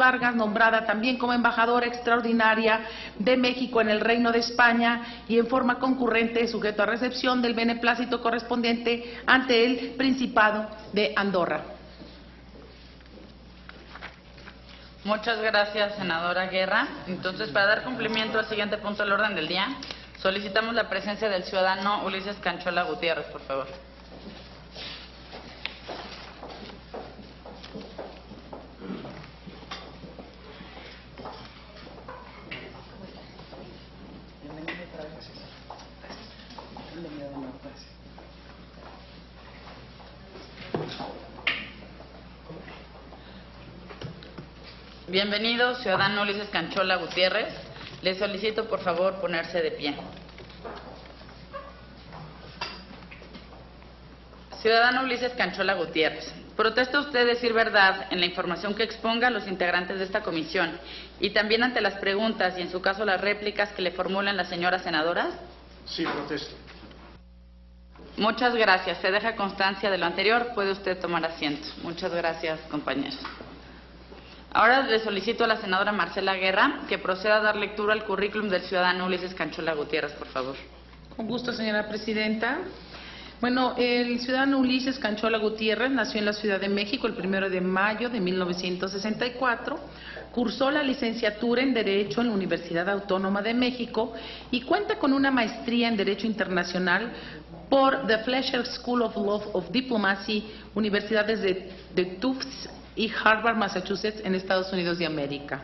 Vargas, nombrada también como embajadora extraordinaria de México en el Reino de España y en forma concurrente sujeto a recepción del beneplácito correspondiente ante el Principado de Andorra. Muchas gracias, senadora Guerra. Entonces, para dar cumplimiento al siguiente punto del orden del día, solicitamos la presencia del ciudadano Ulises Canchola Gutiérrez, por favor. Bienvenido, ciudadano Ulises Canchola Gutiérrez. Le solicito, por favor, ponerse de pie. Ciudadano Ulises Canchola Gutiérrez, ¿protesta usted decir verdad en la información que exponga a los integrantes de esta comisión y también ante las preguntas y, en su caso, las réplicas que le formulen las señoras senadoras? Sí, protesto. Muchas gracias. Se deja constancia de lo anterior. Puede usted tomar asiento. Muchas gracias, compañeros. Ahora le solicito a la senadora Marcela Guerra que proceda a dar lectura al currículum del ciudadano Ulises Canchola Gutiérrez, por favor. Con gusto, señora presidenta. Bueno, el ciudadano Ulises Canchola Gutiérrez nació en la Ciudad de México el 1 de mayo de 1964, cursó la licenciatura en Derecho en la Universidad Autónoma de México y cuenta con una maestría en Derecho Internacional por The Fletcher School of Law of Diplomacy, universidades de Tufts y Harvard, Massachusetts, en Estados Unidos de América.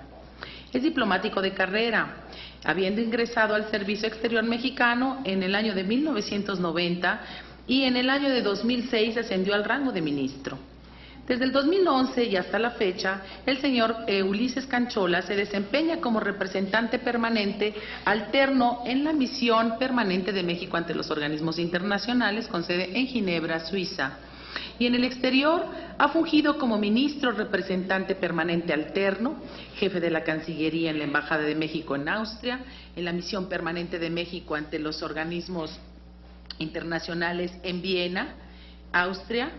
Es diplomático de carrera, habiendo ingresado al Servicio Exterior Mexicano en el año de 1990 y en el año de 2006 ascendió al rango de ministro. Desde el 2011 y hasta la fecha, el señor Ulises Canchola se desempeña como representante permanente alterno en la misión permanente de México ante los organismos internacionales con sede en Ginebra, Suiza. Y en el exterior ha fungido como ministro representante permanente alterno, jefe de la Cancillería en la Embajada de México en Austria, en la misión permanente de México ante los organismos internacionales en Viena, Austria,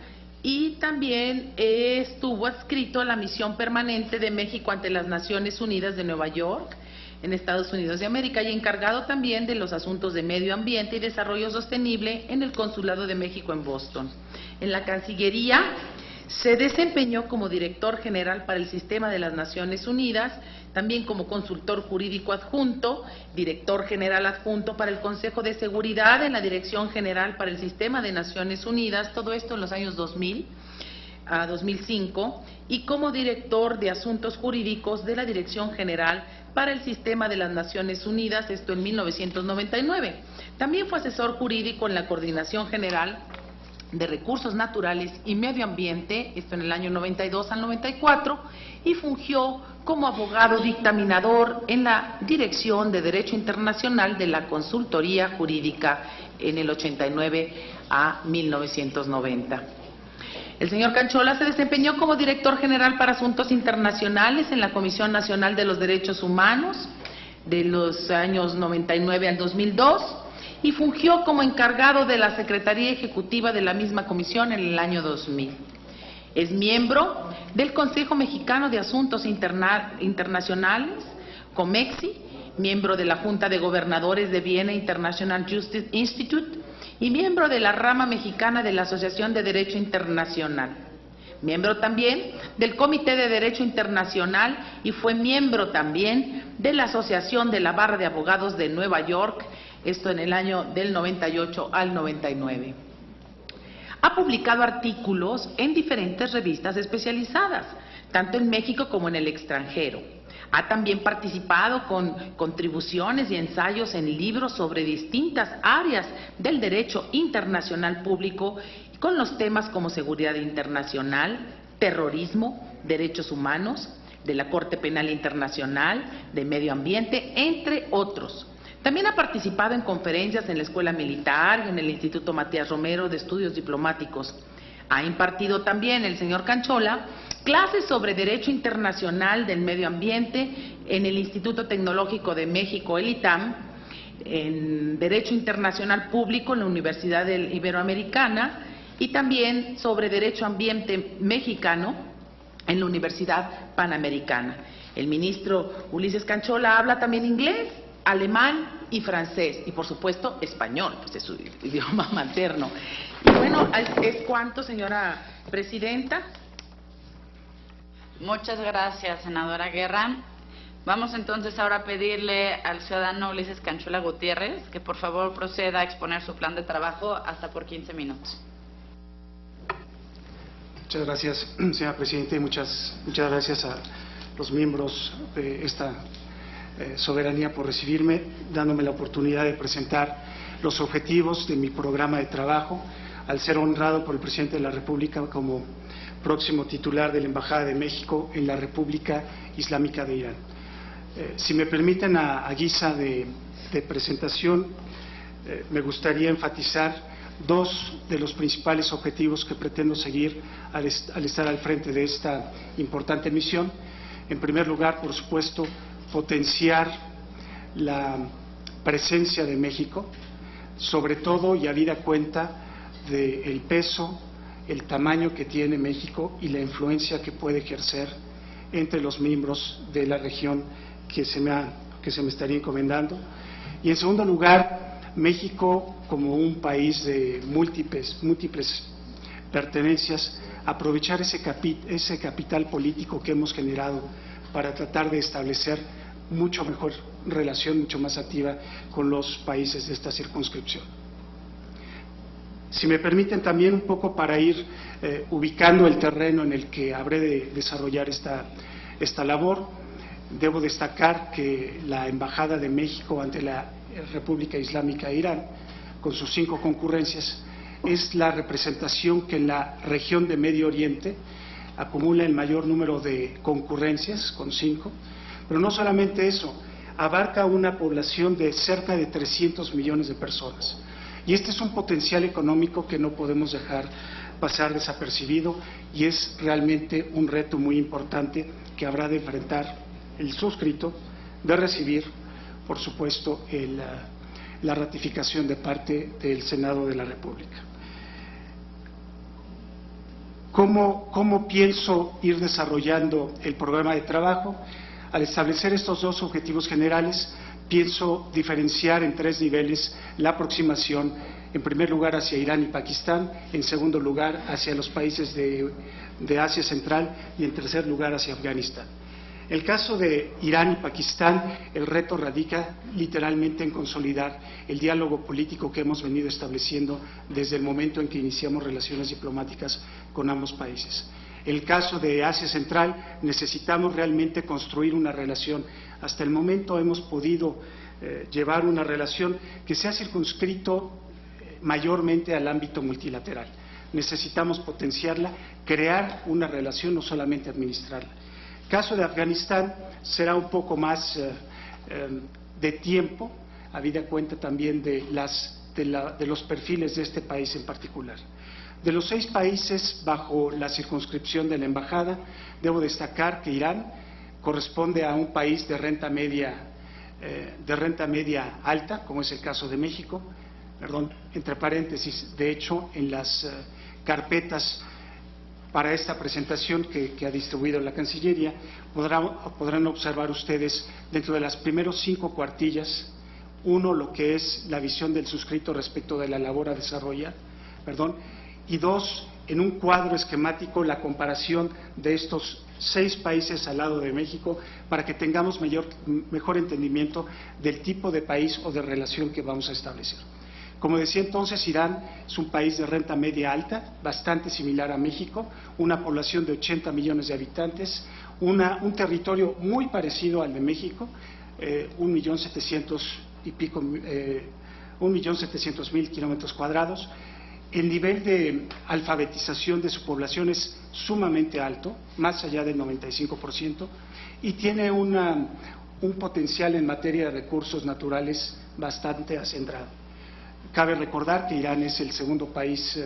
y también estuvo adscrito a la misión permanente de México ante las Naciones Unidas de Nueva York, en Estados Unidos de América, y encargado también de los asuntos de medio ambiente y desarrollo sostenible en el Consulado de México en Boston. En la Cancillería se desempeñó como director general para el Sistema de las Naciones Unidas, también como consultor jurídico adjunto, director general adjunto para el Consejo de Seguridad en la Dirección General para el Sistema de Naciones Unidas, todo esto en los años 2000 a 2005, y como director de Asuntos Jurídicos de la Dirección General para el Sistema de las Naciones Unidas, esto en 1999. También fue asesor jurídico en la Coordinación General de Recursos Naturales y Medio Ambiente, esto en el año 92 al 94, y fungió como abogado dictaminador en la Dirección de Derecho Internacional de la Consultoría Jurídica en el 89 a 1990. El señor Canchola se desempeñó como director general para Asuntos Internacionales en la Comisión Nacional de los Derechos Humanos de los años 99 al 2002 y fungió como encargado de la Secretaría Ejecutiva de la misma comisión en el año 2000. Es miembro del Consejo Mexicano de Asuntos Internacionales, COMEXI, miembro de la Junta de Gobernadores de Vienna International Justice Institute y miembro de la rama mexicana de la Asociación de Derecho Internacional. Miembro también del Comité de Derecho Internacional y fue miembro también de la Asociación de la Barra de Abogados de Nueva York, esto en el año del 98 al 99. Ha publicado artículos en diferentes revistas especializadas, tanto en México como en el extranjero. Ha también participado con contribuciones y ensayos en libros sobre distintas áreas del derecho internacional público, con los temas como seguridad internacional, terrorismo, derechos humanos, de la Corte Penal Internacional, de medio ambiente, entre otros. También ha participado en conferencias en la Escuela Militar y en el Instituto Matías Romero de Estudios Diplomáticos. Ha impartido también el señor Canchola clases sobre Derecho Internacional del Medio Ambiente en el Instituto Tecnológico de México, el ITAM, en Derecho Internacional Público en la Universidad Iberoamericana y también sobre Derecho Ambiente Mexicano en la Universidad Panamericana. El ministro Ulises Canchola habla también inglés, alemán y francés, y por supuesto español, pues es su idioma materno. Y bueno, es cuanto, señora presidenta. Muchas gracias, senadora Guerra. Vamos entonces ahora a pedirle al ciudadano Ulises Canchola Gutiérrez que por favor proceda a exponer su plan de trabajo hasta por 15 minutos. Muchas gracias, señora presidenta, y muchas gracias a los miembros de esta soberanía por recibirme, dándome la oportunidad de presentar los objetivos de mi programa de trabajo, al ser honrado por el presidente de la República como próximo titular de la Embajada de México en la República Islámica de Irán. Si me permiten, a guisa de presentación, me gustaría enfatizar dos de los principales objetivos que pretendo seguir al estar al frente de esta importante misión. En primer lugar, por supuesto, potenciar la presencia de México, sobre todo y habida cuenta del peso, el tamaño que tiene México y la influencia que puede ejercer entre los miembros de la región que se me estaría encomendando. Y en segundo lugar, México como un país de múltiples pertenencias, aprovechar ese capital político que hemos generado para tratar de establecer mucho mejor relación, mucho más activa con los países de esta circunscripción. Si me permiten también un poco para ir ubicando el terreno en el que habré de desarrollar esta labor, debo destacar que la Embajada de México ante la República Islámica de Irán, con sus 5 concurrencias, es la representación que en la región de Medio Oriente acumula el mayor número de concurrencias, con 5, pero no solamente eso, abarca una población de cerca de 300 millones de personas. Y este es un potencial económico que no podemos dejar pasar desapercibido y es realmente un reto muy importante que habrá de enfrentar el suscrito, de recibir, por supuesto, la ratificación de parte del Senado de la República. ¿Cómo pienso ir desarrollando el programa de trabajo? Al establecer estos dos objetivos generales, pienso diferenciar en 3 niveles la aproximación, en primer lugar hacia Irán y Pakistán, en segundo lugar hacia los países de Asia Central y en tercer lugar hacia Afganistán. El caso de Irán y Pakistán, el reto radica literalmente en consolidar el diálogo político que hemos venido estableciendo desde el momento en que iniciamos relaciones diplomáticas con ambos países. El caso de Asia Central, necesitamos realmente construir una relación. Hasta el momento hemos podido llevar una relación que se ha circunscrito mayormente al ámbito multilateral. Necesitamos potenciarla, crear una relación, no solamente administrarla. El caso de Afganistán será un poco más de tiempo, habida cuenta también de los perfiles de este país en particular. De los 6 países bajo la circunscripción de la embajada, debo destacar que Irán corresponde a un país de renta media alta, como es el caso de México. Entre paréntesis, de hecho, en las carpetas para esta presentación que ha distribuido la Cancillería, podrán observar ustedes dentro de las primeros 5 cuartillas, lo que es la visión del suscrito respecto de la labor a desarrollar, y 2, en un cuadro esquemático, la comparación de estos 6 países al lado de México para que tengamos mejor entendimiento del tipo de país o de relación que vamos a establecer. Como decía entonces, Irán es un país de renta media alta, bastante similar a México, una población de 80 millones de habitantes, un territorio muy parecido al de México, 1.700.000 kilómetros cuadrados. El nivel de alfabetización de su población es sumamente alto, más allá del 95%, y tiene un potencial en materia de recursos naturales bastante acendrado. Cabe recordar que Irán es el segundo país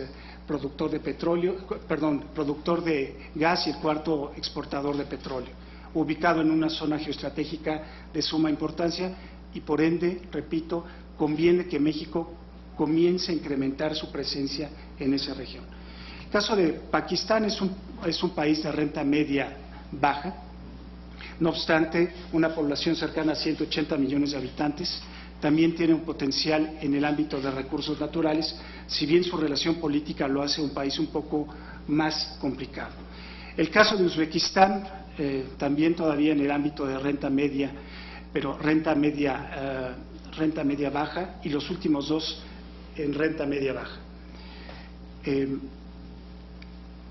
productor de gas y el 4º exportador de petróleo, ubicado en una zona geoestratégica de suma importancia y por ende, repito, conviene que México comience a incrementar su presencia en esa región. El caso de Pakistán es un país de renta media baja. No obstante, una población cercana a 180 millones de habitantes, también tiene un potencial en el ámbito de recursos naturales, si bien su relación política lo hace un país un poco más complicado. El caso de Uzbekistán, también todavía en el ámbito de renta media, pero renta media baja, y los últimos dos en renta media baja.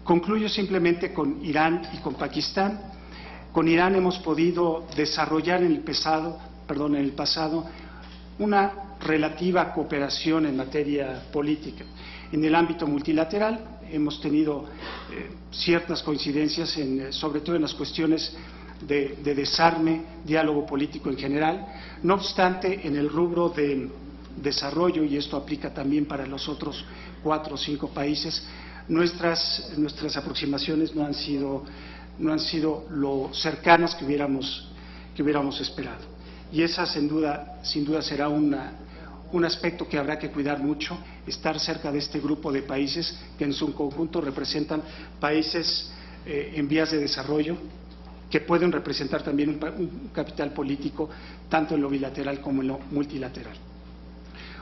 Concluyo simplemente con Irán y con Pakistán. Con Irán hemos podido desarrollar en el pasado una relativa cooperación en materia política. En el ámbito multilateral hemos tenido ciertas coincidencias, sobre todo en las cuestiones de desarme, diálogo político en general. No obstante, en el rubro de desarrollo, y esto aplica también para los otros 4 o 5 países, nuestras aproximaciones no han sido lo cercanas que hubiéramos esperado. Y esa sin duda será un aspecto que habrá que cuidar mucho, estar cerca de este grupo de países que en su conjunto representan países en vías de desarrollo, que pueden representar también un capital político tanto en lo bilateral como en lo multilateral.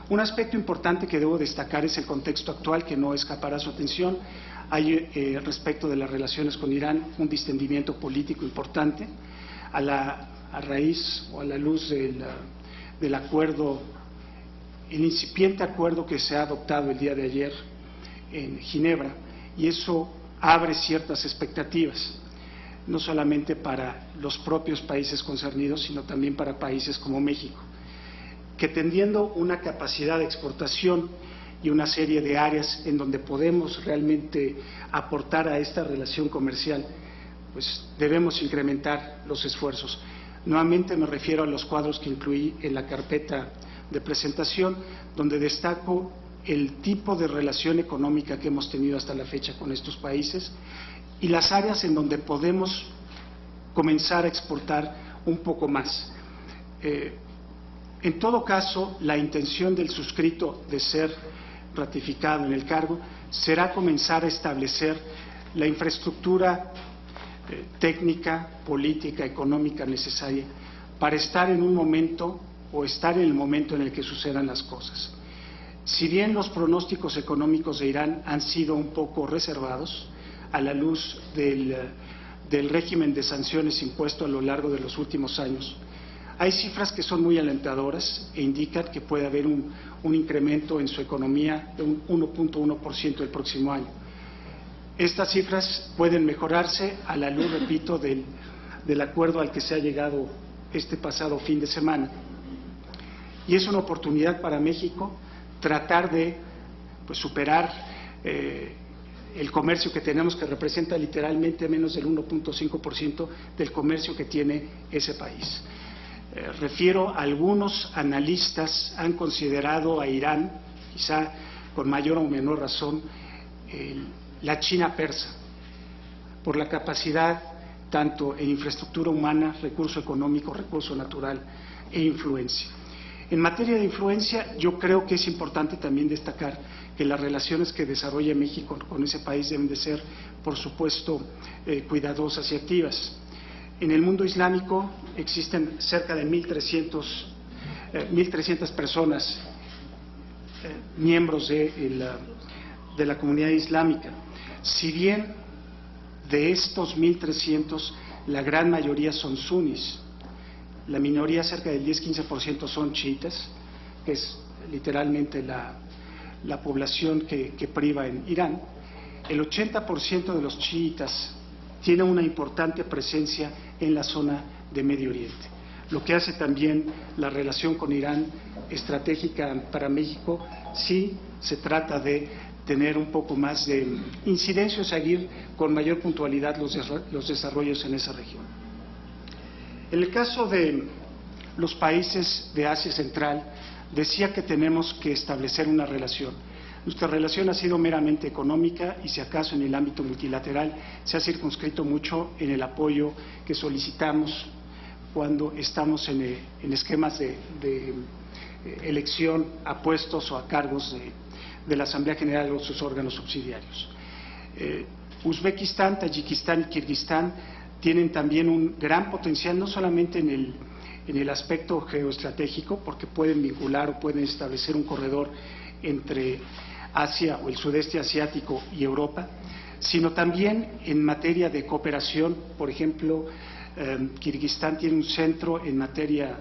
Un aspecto importante que debo destacar es el contexto actual, que no escapará su atención. Hay respecto de las relaciones con Irán un distendimiento político importante a raíz o a la luz del acuerdo, el incipiente acuerdo que se ha adoptado el día de ayer en Ginebra, y eso abre ciertas expectativas, no solamente para los propios países concernidos, sino también para países como México, que teniendo una capacidad de exportación y una serie de áreas en donde podemos realmente aportar a esta relación comercial, pues debemos incrementar los esfuerzos. Nuevamente me refiero a los cuadros que incluí en la carpeta de presentación, donde destaco el tipo de relación económica que hemos tenido hasta la fecha con estos países y las áreas en donde podemos comenzar a exportar un poco más. En todo caso, la intención del suscrito de ser ratificado en el cargo será comenzar a establecer la infraestructura técnica, política, económica necesaria para estar en un momento o estar en el momento en el que sucedan las cosas. Si bien los pronósticos económicos de Irán han sido un poco reservados a la luz del régimen de sanciones impuesto a lo largo de los últimos años, hay cifras que son muy alentadoras e indican que puede haber un incremento en su economía de un 1.1% el próximo año. Estas cifras pueden mejorarse a la luz, repito, del acuerdo al que se ha llegado este pasado fin de semana. Y es una oportunidad para México tratar de superar el comercio que tenemos, que representa literalmente menos del 1.5% del comercio que tiene ese país. Refiero a algunos analistas han considerado a Irán, quizá con mayor o menor razón, la China persa, por la capacidad tanto en infraestructura humana, recurso económico, recurso natural e influencia. En materia de influencia, yo creo que es importante también destacar que las relaciones que desarrolla México con ese país deben de ser, por supuesto, cuidadosas y activas. En el mundo islámico existen cerca de 1.300 personas miembros de la comunidad islámica. Si bien de estos 1.300 la gran mayoría son sunis, la minoría, cerca del 10-15%, son chiitas, que es literalmente la población que priva en Irán. El 80% de los chiitas tiene una importante presencia en la zona de Medio Oriente, lo que hace también la relación con Irán estratégica para México si se trata de tener un poco más de incidencia o seguir con mayor puntualidad los desarrollos en esa región. En el caso de los países de Asia Central, decía que tenemos que establecer una relación. Nuestra relación ha sido meramente económica y, si acaso, en el ámbito multilateral se ha circunscrito mucho en el apoyo que solicitamos cuando estamos en esquemas de elección a puestos o a cargos de la Asamblea General o sus órganos subsidiarios. Uzbekistán, Tayikistán y Kirguistán tienen también un gran potencial, no solamente en el aspecto geoestratégico, porque pueden vincular o pueden establecer un corredor entre Asia o el sudeste asiático y Europa, sino también en materia de cooperación. Por ejemplo, Kirguistán tiene un centro en materia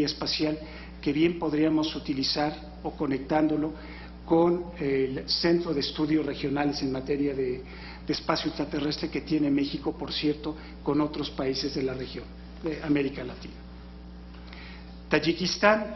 espacial que bien podríamos utilizar o conectándolo con el Centro de Estudios Regionales en materia de espacio extraterrestre que tiene México, por cierto, con otros países de la región, de América Latina. Tayikistán,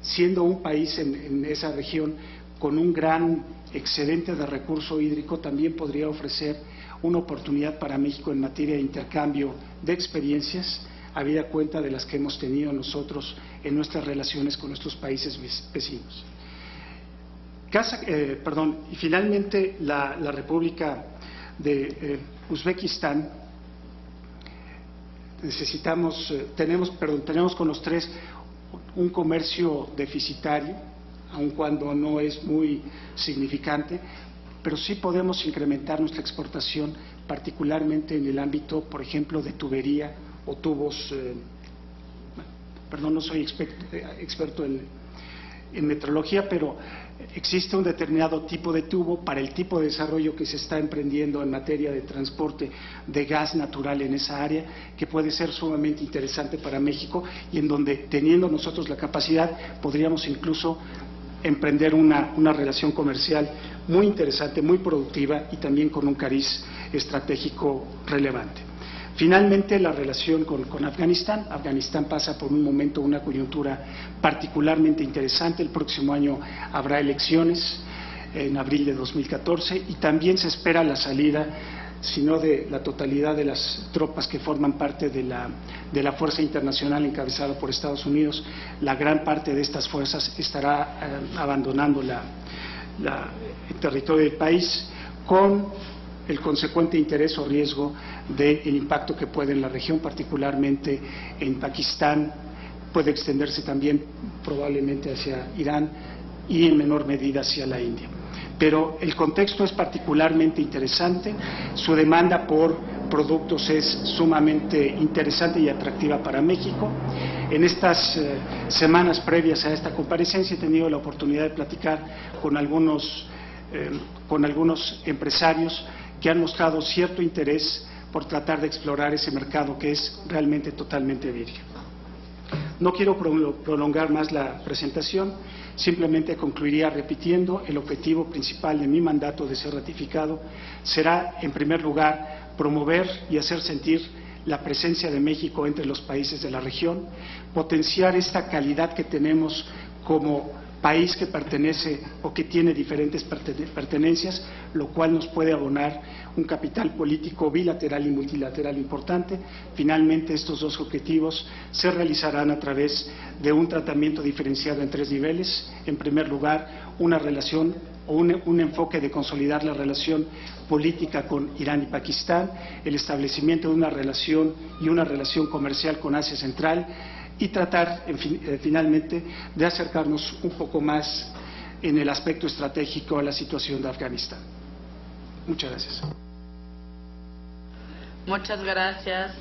siendo un país en esa región con un gran excedente de recurso hídrico, también podría ofrecer una oportunidad para México en materia de intercambio de experiencias, habida cuenta de las que hemos tenido nosotros en nuestras relaciones con nuestros países vecinos. Y finalmente la República de Uzbekistán, tenemos con los tres un comercio deficitario, aun cuando no es muy significante, pero sí podemos incrementar nuestra exportación, particularmente en el ámbito, por ejemplo, de tubería o tubos. No soy experto en metrología, pero existe un determinado tipo de tubo para el tipo de desarrollo que se está emprendiendo en materia de transporte de gas natural en esa área, que puede ser sumamente interesante para México y en donde, teniendo nosotros la capacidad, podríamos incluso emprender una relación comercial muy interesante, muy productiva y también con un cariz estratégico relevante. Finalmente, la relación con Afganistán. Afganistán pasa por un momento, una coyuntura particularmente interesante. El próximo año habrá elecciones, en abril de 2014, y también se espera la salida, si no de la totalidad de las tropas que forman parte de la fuerza internacional encabezada por Estados Unidos. La gran parte de estas fuerzas estará abandonando el territorio del país, con el consecuente interés o riesgo del impacto que puede en la región, particularmente en Pakistán, puede extenderse también probablemente hacia Irán y en menor medida hacia la India. Pero el contexto es particularmente interesante, su demanda por productos es sumamente interesante y atractiva para México. En estas semanas previas a esta comparecencia he tenido la oportunidad de platicar con algunos empresarios que han mostrado cierto interés por tratar de explorar ese mercado que es realmente totalmente virgen. No quiero prolongar más la presentación, simplemente concluiría repitiendo: el objetivo principal de mi mandato de ser ratificado será, en primer lugar, promover y hacer sentir la presencia de México entre los países de la región, potenciar esta calidad que tenemos como país que pertenece o que tiene diferentes pertenencias, lo cual nos puede abonar un capital político bilateral y multilateral importante. Finalmente, estos dos objetivos se realizarán a través de un tratamiento diferenciado en tres niveles. En primer lugar, una relación o un enfoque de consolidar la relación política con Irán y Pakistán, el establecimiento de una relación comercial con Asia Central, y tratar, finalmente, de acercarnos un poco más en el aspecto estratégico a la situación de Afganistán. Muchas gracias. Muchas gracias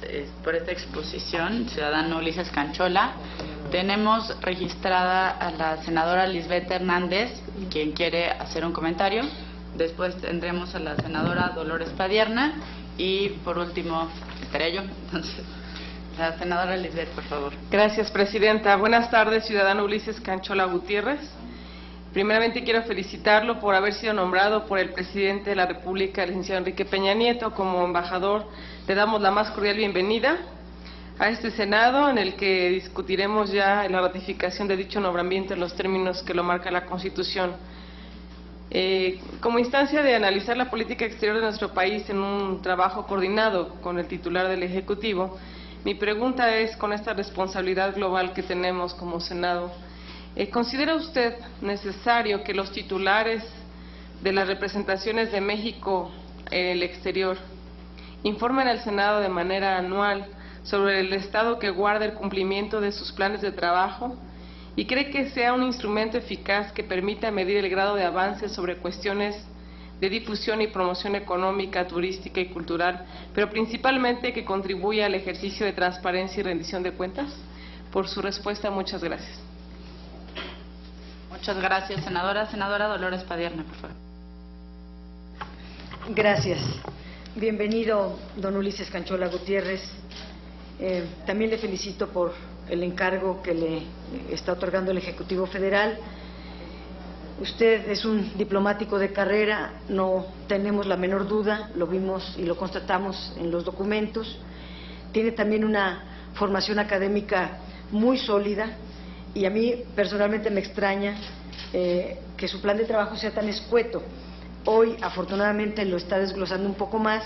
por esta exposición, ciudadano Ulises Canchola. Tenemos registrada a la senadora Lisbeth Hernández, quien quiere hacer un comentario. Después tendremos a la senadora Dolores Padierna y, por último, estaré yo. Entonces, la senadora Lisbeth, por favor. Gracias, presidenta. Buenas tardes, ciudadano Ulises Canchola Gutiérrez. Primeramente quiero felicitarlo por haber sido nombrado por el presidente de la República, el licenciado Enrique Peña Nieto, como embajador. Le damos la más cordial bienvenida a este Senado, en el que discutiremos ya la ratificación de dicho nombramiento en los términos que lo marca la Constitución. Como instancia de analizar la política exterior de nuestro país en un trabajo coordinado con el titular del Ejecutivo, mi pregunta es, con esta responsabilidad global que tenemos como Senado, ¿considera usted necesario que los titulares de las representaciones de México en el exterior informen al Senado de manera anual sobre el estado que guarda el cumplimiento de sus planes de trabajo? ¿Y cree que sea un instrumento eficaz que permita medir el grado de avance sobre cuestiones de difusión y promoción económica, turística y cultural, pero principalmente que contribuya al ejercicio de transparencia y rendición de cuentas? Por su respuesta, muchas gracias. Muchas gracias, senadora. Senadora Dolores Padierna, por favor. Gracias. Bienvenido, don Ulises Canchola Gutiérrez. También le felicito por el encargo que le está otorgando el Ejecutivo Federal. Usted es un diplomático de carrera, no tenemos la menor duda, lo vimos y lo constatamos en los documentos. Tiene también una formación académica muy sólida y a mí personalmente me extraña que su plan de trabajo sea tan escueto. Hoy, afortunadamente, lo está desglosando un poco más,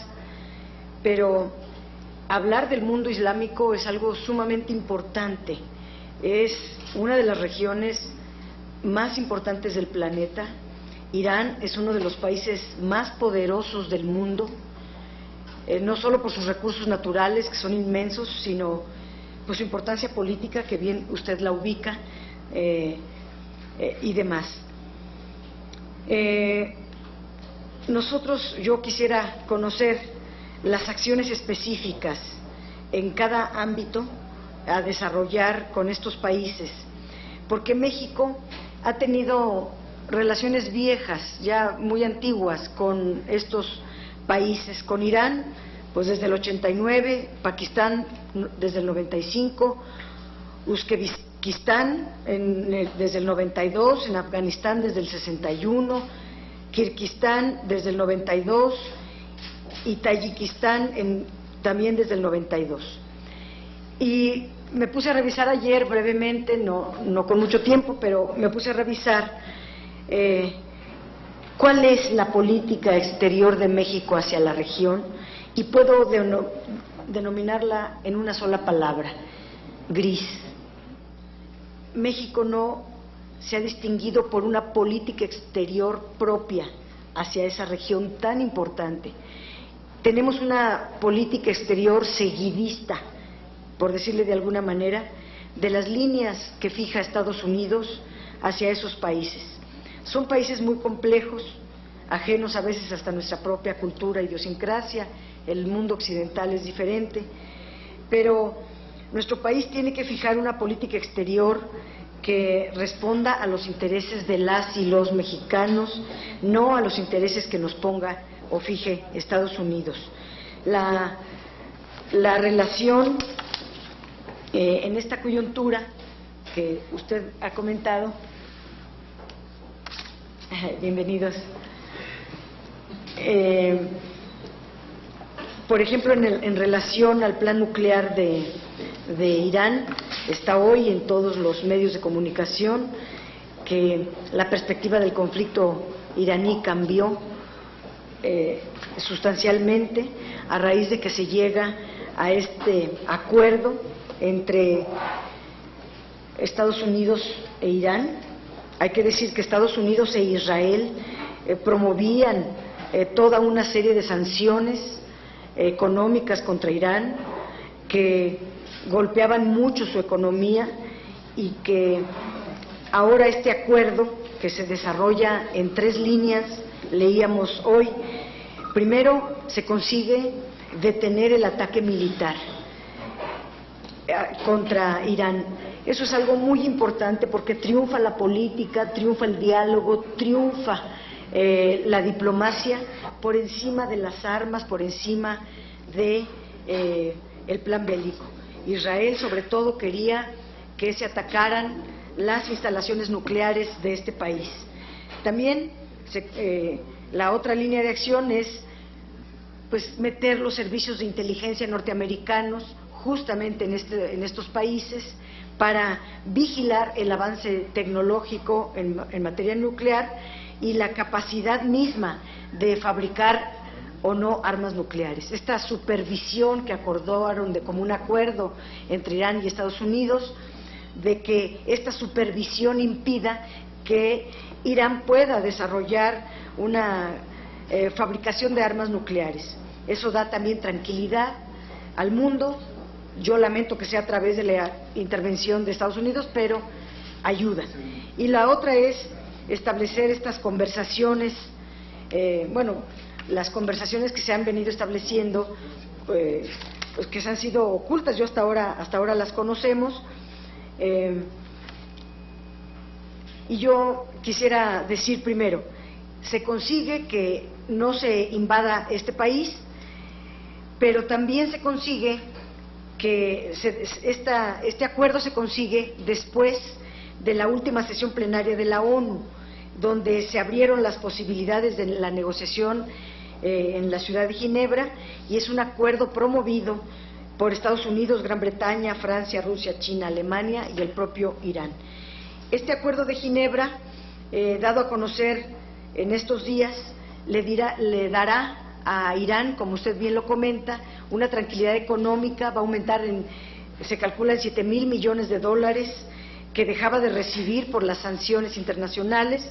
pero hablar del mundo islámico es algo sumamente importante. Es una de las regiones más importantes del planeta. Irán es uno de los países más poderosos del mundo, no solo por sus recursos naturales, que son inmensos, sino por su importancia política, que bien usted la ubica, y demás. Yo quisiera conocer las acciones específicas en cada ámbito a desarrollar con estos países, porque México ha tenido relaciones viejas, ya muy antiguas, con estos países, con Irán, pues desde el 89, Pakistán desde el 95, Uzbekistán desde el 92, en Afganistán desde el 61, Kirguistán desde el 92 y Tayikistán también desde el 92. Y me puse a revisar ayer brevemente, no con mucho tiempo, pero me puse a revisar cuál es la política exterior de México hacia la región, y puedo denominarla en una sola palabra: gris. México no se ha distinguido por una política exterior propia hacia esa región tan importante. Tenemos una política exterior seguidista, por decirle de alguna manera, de las líneas que fija Estados Unidos hacia esos países. Son países muy complejos, ajenos a veces hasta nuestra propia cultura, idiosincrasia. El mundo occidental es diferente, pero nuestro país tiene que fijar una política exterior que responda a los intereses de las y los mexicanos, no a los intereses que nos ponga o fije Estados Unidos. La relación en esta coyuntura que usted ha comentado, bienvenidos, por ejemplo, en relación al plan nuclear de Irán, está hoy en todos los medios de comunicación que la perspectiva del conflicto iraní cambió sustancialmente a raíz de que se llega a este acuerdo entre Estados Unidos e Irán. Hay que decir que Estados Unidos e Israel promovían toda una serie de sanciones económicas contra Irán que golpeaban mucho su economía, y que ahora este acuerdo que se desarrolla en 3 líneas, leíamos hoy. Primero, se consigue detener el ataque militar contra Irán. Eso es algo muy importante porque triunfa la política, triunfa el diálogo, triunfa la diplomacia por encima de las armas, por encima de el plan bélico. Israel, sobre todo, quería que se atacaran las instalaciones nucleares de este país. También la otra línea de acción es meter los servicios de inteligencia norteamericanos justamente en estos países para vigilar el avance tecnológico en materia nuclear y la capacidad misma de fabricar o no armas nucleares. Esta supervisión que acordaron de común acuerdo entre Irán y Estados Unidos, de que esta supervisión impida que Irán pueda desarrollar una fabricación de armas nucleares. Eso da también tranquilidad al mundo. Yo lamento que sea a través de la intervención de Estados Unidos, pero ayuda. Y la otra es establecer estas conversaciones bueno, las conversaciones que se han venido estableciendo, pues que se han sido ocultas, yo hasta ahora las conocemos, y yo quisiera decir primero, se consigue que no se invada este país, pero también se consigue que este acuerdo se consigue después de la última sesión plenaria de la ONU, donde se abrieron las posibilidades de la negociación en la ciudad de Ginebra, y es un acuerdo promovido por Estados Unidos, Gran Bretaña, Francia, Rusia, China, Alemania y el propio Irán. Este acuerdo de Ginebra, dado a conocer en estos días, le dará a Irán, como usted bien lo comenta, una tranquilidad económica, va a aumentar se calcula en $7,000 millones que dejaba de recibir por las sanciones internacionales,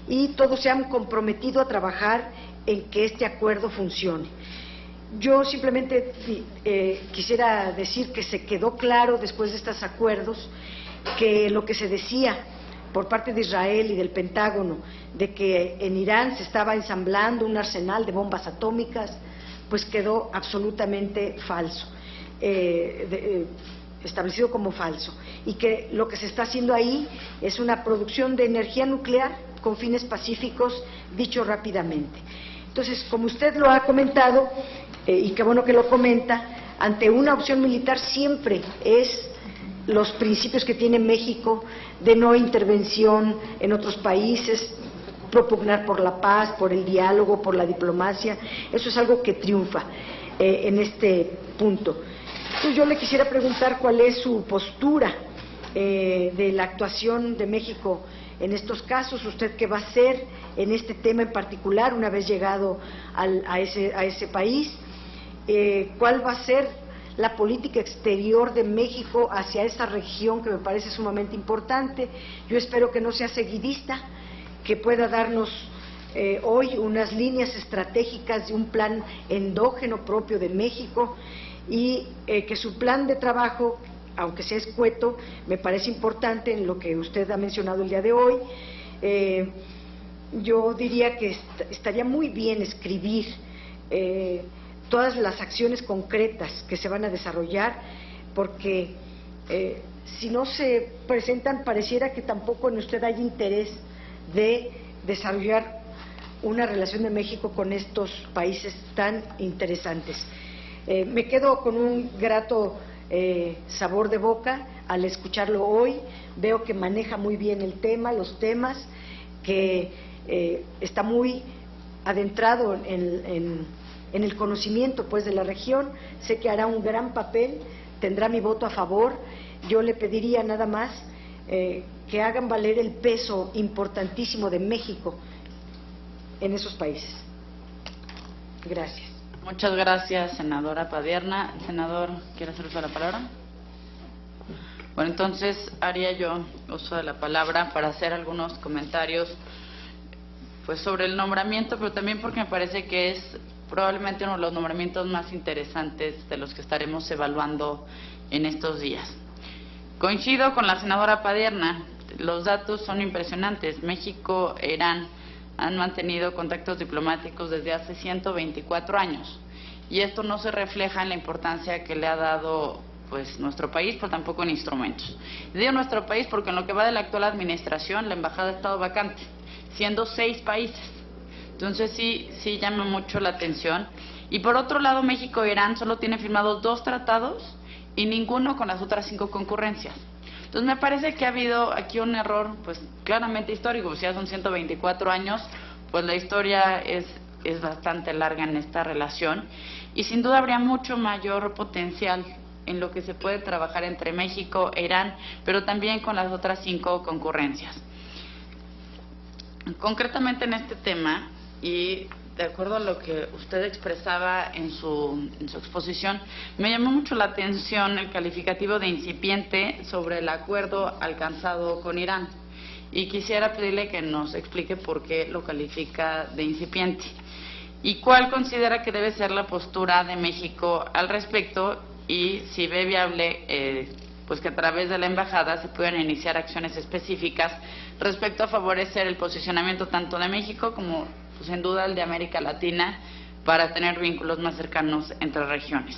y todos se han comprometido a trabajar en que este acuerdo funcione. Yo simplemente quisiera decir que se quedó claro después de estos acuerdos que lo que se decía por parte de Israel y del Pentágono de que en Irán se estaba ensamblando un arsenal de bombas atómicas, pues quedó absolutamente falso, establecido como falso, y que lo que se está haciendo ahí es una producción de energía nuclear con fines pacíficos, dicho rápidamente. Entonces, como usted lo ha comentado, y qué bueno que lo comenta, ante una opción militar siempre es los principios que tiene México de no intervención en otros países, propugnar por la paz, por el diálogo, por la diplomacia, eso es algo que triunfa en este punto. Entonces yo le quisiera preguntar cuál es su postura de la actuación de México en estos casos, usted qué va a hacer en este tema en particular una vez llegado a ese país, cuál va a ser la política exterior de México hacia esa región que me parece sumamente importante. Yo espero que no sea seguidista, que pueda darnos hoy unas líneas estratégicas de un plan endógeno propio de México, y que su plan de trabajo, aunque sea escueto, me parece importante en lo que usted ha mencionado el día de hoy. Yo diría que estaría muy bien escribir todas las acciones concretas que se van a desarrollar, porque si no se presentan, pareciera que tampoco en usted hay interés de desarrollar una relación de México con estos países tan interesantes. Me quedo con un grato sabor de boca al escucharlo hoy. Veo que maneja muy bien el tema, los temas, que está muy adentrado en el conocimiento pues de la región. Sé que hará un gran papel, tendrá mi voto a favor. Yo le pediría nada más que hagan valer el peso importantísimo de México en esos países. Gracias. Muchas gracias, senadora Padierna. Senador, ¿quiere hacer uso de la palabra? Bueno, entonces haría yo uso de la palabra para hacer algunos comentarios pues sobre el nombramiento, pero también porque me parece que es probablemente uno de los nombramientos más interesantes de los que estaremos evaluando en estos días. Coincido con la senadora Padierna, los datos son impresionantes. México e Irán han mantenido contactos diplomáticos desde hace 124 años, y esto no se refleja en la importancia que le ha dado pues nuestro país, pero tampoco en instrumentos. Y digo nuestro país porque en lo que va de la actual administración la embajada ha estado vacante, siendo 6 países. Entonces sí llama mucho la atención. Y por otro lado, México e Irán solo tienen firmados 2 tratados y ninguno con las otras 5 concurrencias. Entonces me parece que ha habido aquí un error pues claramente histórico. Si ya son 124 años, pues la historia es bastante larga en esta relación, y sin duda habría mucho mayor potencial en lo que se puede trabajar entre México e Irán, pero también con las otras 5 concurrencias. Concretamente en este tema, y de acuerdo a lo que usted expresaba en su exposición, me llamó mucho la atención el calificativo de incipiente sobre el acuerdo alcanzado con Irán, y quisiera pedirle que nos explique por qué lo califica de incipiente y cuál considera que debe ser la postura de México al respecto, y si ve viable pues que a través de la embajada se puedan iniciar acciones específicas respecto a favorecer el posicionamiento tanto de México como pues sin duda el de América Latina, para tener vínculos más cercanos entre regiones.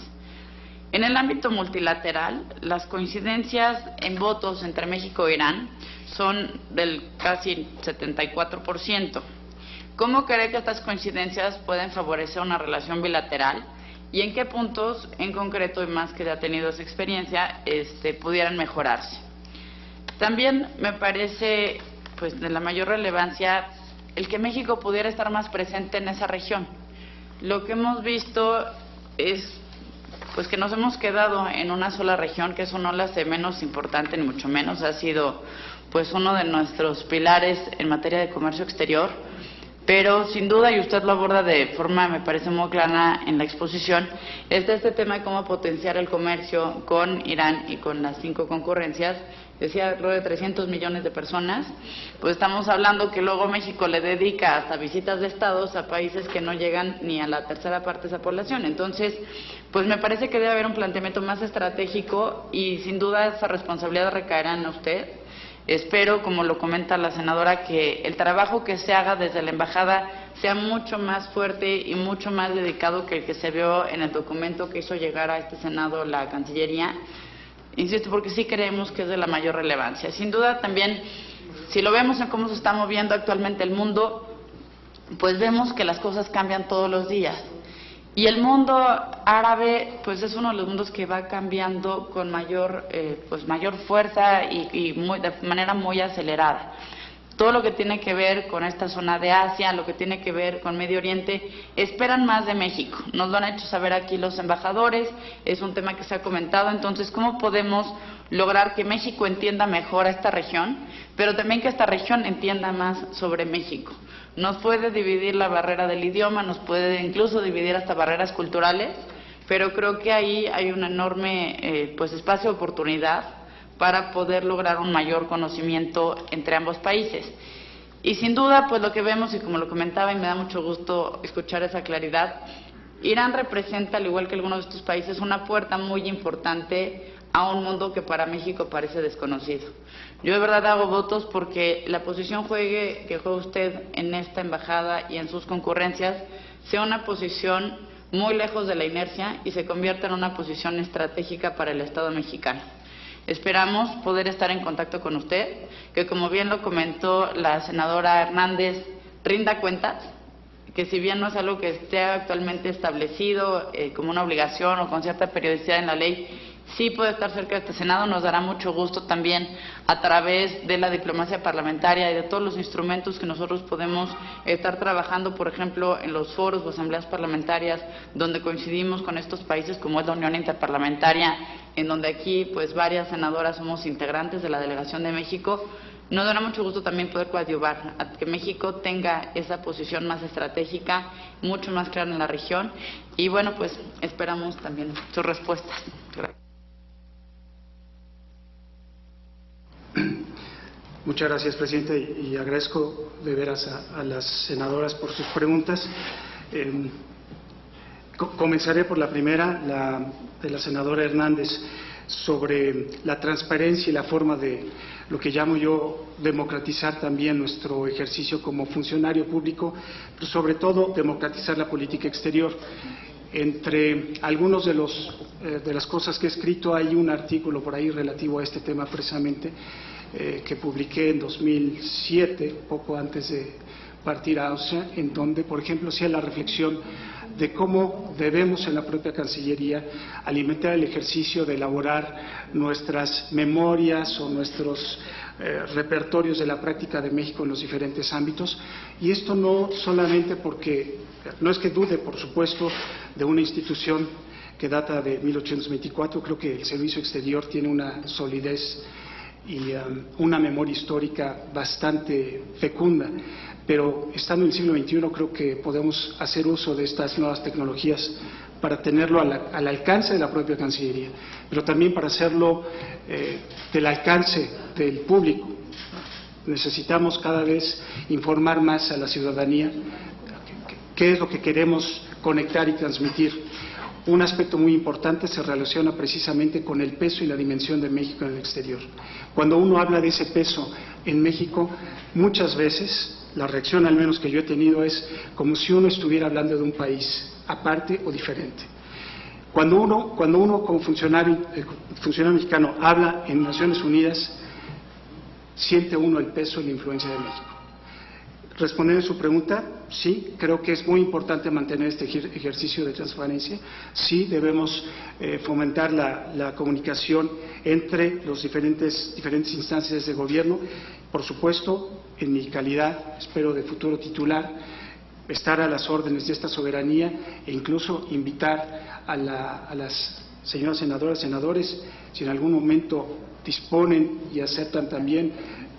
En el ámbito multilateral, las coincidencias en votos entre México e Irán son del casi 74%. ¿Cómo cree que estas coincidencias pueden favorecer una relación bilateral? ¿Y en qué puntos en concreto, y más que ya ha tenido esa experiencia, pudieran mejorarse? También me parece pues de la mayor relevancia el que México pudiera estar más presente en esa región. Lo que hemos visto es pues que nos hemos quedado en una sola región, que eso no la hace menos importante ni mucho menos, ha sido pues uno de nuestros pilares en materia de comercio exterior, pero sin duda, y usted lo aborda de forma, me parece muy clara en la exposición, es este tema de cómo potenciar el comercio con Irán y con las 5 concurrencias. Decía alrededor de 300 millones de personas, pues estamos hablando que luego México le dedica hasta visitas de estados a países que no llegan ni a la tercera parte de esa población. Entonces, pues me parece que debe haber un planteamiento más estratégico y sin duda esa responsabilidad recaerá en usted. Espero, como lo comenta la senadora, que el trabajo que se haga desde la embajada sea mucho más fuerte y mucho más dedicado que el que se vio en el documento que hizo llegar a este Senado la Cancillería. Insisto, porque sí creemos que es de la mayor relevancia. Sin duda también, si lo vemos en cómo se está moviendo actualmente el mundo, pues vemos que las cosas cambian todos los días. Y el mundo árabe, pues es uno de los mundos que va cambiando con mayor fuerza y de manera muy acelerada. Todo lo que tiene que ver con esta zona de Asia, lo que tiene que ver con Medio Oriente, esperan más de México. Nos lo han hecho saber aquí los embajadores, es un tema que se ha comentado. Entonces, ¿cómo podemos lograr que México entienda mejor a esta región, pero también que esta región entienda más sobre México? Nos puede dividir la barrera del idioma, nos puede incluso dividir hasta barreras culturales, pero creo que ahí hay un enorme espacio de oportunidad para poder lograr un mayor conocimiento entre ambos países. Y sin duda, pues lo que vemos, y como lo comentaba, y me da mucho gusto escuchar esa claridad, Irán representa, al igual que algunos de estos países, una puerta muy importante a un mundo que para México parece desconocido. Yo de verdad hago votos porque la posición que juega usted en esta embajada y en sus concurrencias sea una posición muy lejos de la inercia y se convierta en una posición estratégica para el Estado mexicano. Esperamos poder estar en contacto con usted, que como bien lo comentó la senadora Hernández, rinda cuentas, que si bien no es algo que esté actualmente establecido como una obligación o con cierta periodicidad en la ley, sí puede estar cerca de este Senado. Nos dará mucho gusto también a través de la diplomacia parlamentaria y de todos los instrumentos que nosotros podemos estar trabajando, por ejemplo, en los foros o asambleas parlamentarias donde coincidimos con estos países, como es la Unión Interparlamentaria, en donde aquí pues varias senadoras somos integrantes de la Delegación de México. Nos dará mucho gusto también poder coadyuvar a que México tenga esa posición más estratégica, mucho más clara en la región, y bueno, pues esperamos también sus respuestas. Gracias. Muchas gracias, presidente, y agradezco de veras a las senadoras por sus preguntas. Comenzaré por la primera, de la senadora Hernández, sobre la transparencia y la forma de lo que llamo yo democratizar también nuestro ejercicio como funcionario público, pero sobre todo democratizar la política exterior. Entre algunos de las cosas que he escrito hay un artículo por ahí relativo a este tema precisamente, que publiqué en 2007, poco antes de partir a Austria, en donde, por ejemplo, hacía la reflexión de cómo debemos en la propia Cancillería alimentar el ejercicio de elaborar nuestras memorias o nuestros repertorios de la práctica de México en los diferentes ámbitos. Y esto no solamente porque, no es que dude, por supuesto, de una institución que data de 1824, creo que el Servicio Exterior tiene una solidez y una memoria histórica bastante fecunda, pero estando en el siglo XXI creo que podemos hacer uso de estas nuevas tecnologías para tenerlo al alcance de la propia Cancillería, pero también para hacerlo del alcance del público. Necesitamos cada vez informar más a la ciudadanía qué es lo que queremos conectar y transmitir. Un aspecto muy importante se relaciona precisamente con el peso y la dimensión de México en el exterior. Cuando uno habla de ese peso en México, muchas veces la reacción al menos que yo he tenido es como si uno estuviera hablando de un país aparte o diferente. Cuando uno como funcionario mexicano habla en Naciones Unidas, siente uno el peso y la influencia de México. Respondiendo a su pregunta, sí, creo que es muy importante mantener este ejercicio de transparencia. Sí, debemos fomentar la comunicación entre los diferentes instancias de gobierno. Por supuesto, en mi calidad, espero, de futuro titular, estar a las órdenes de esta soberanía e incluso invitar a las señoras senadoras, senadores, si en algún momento disponen y aceptan también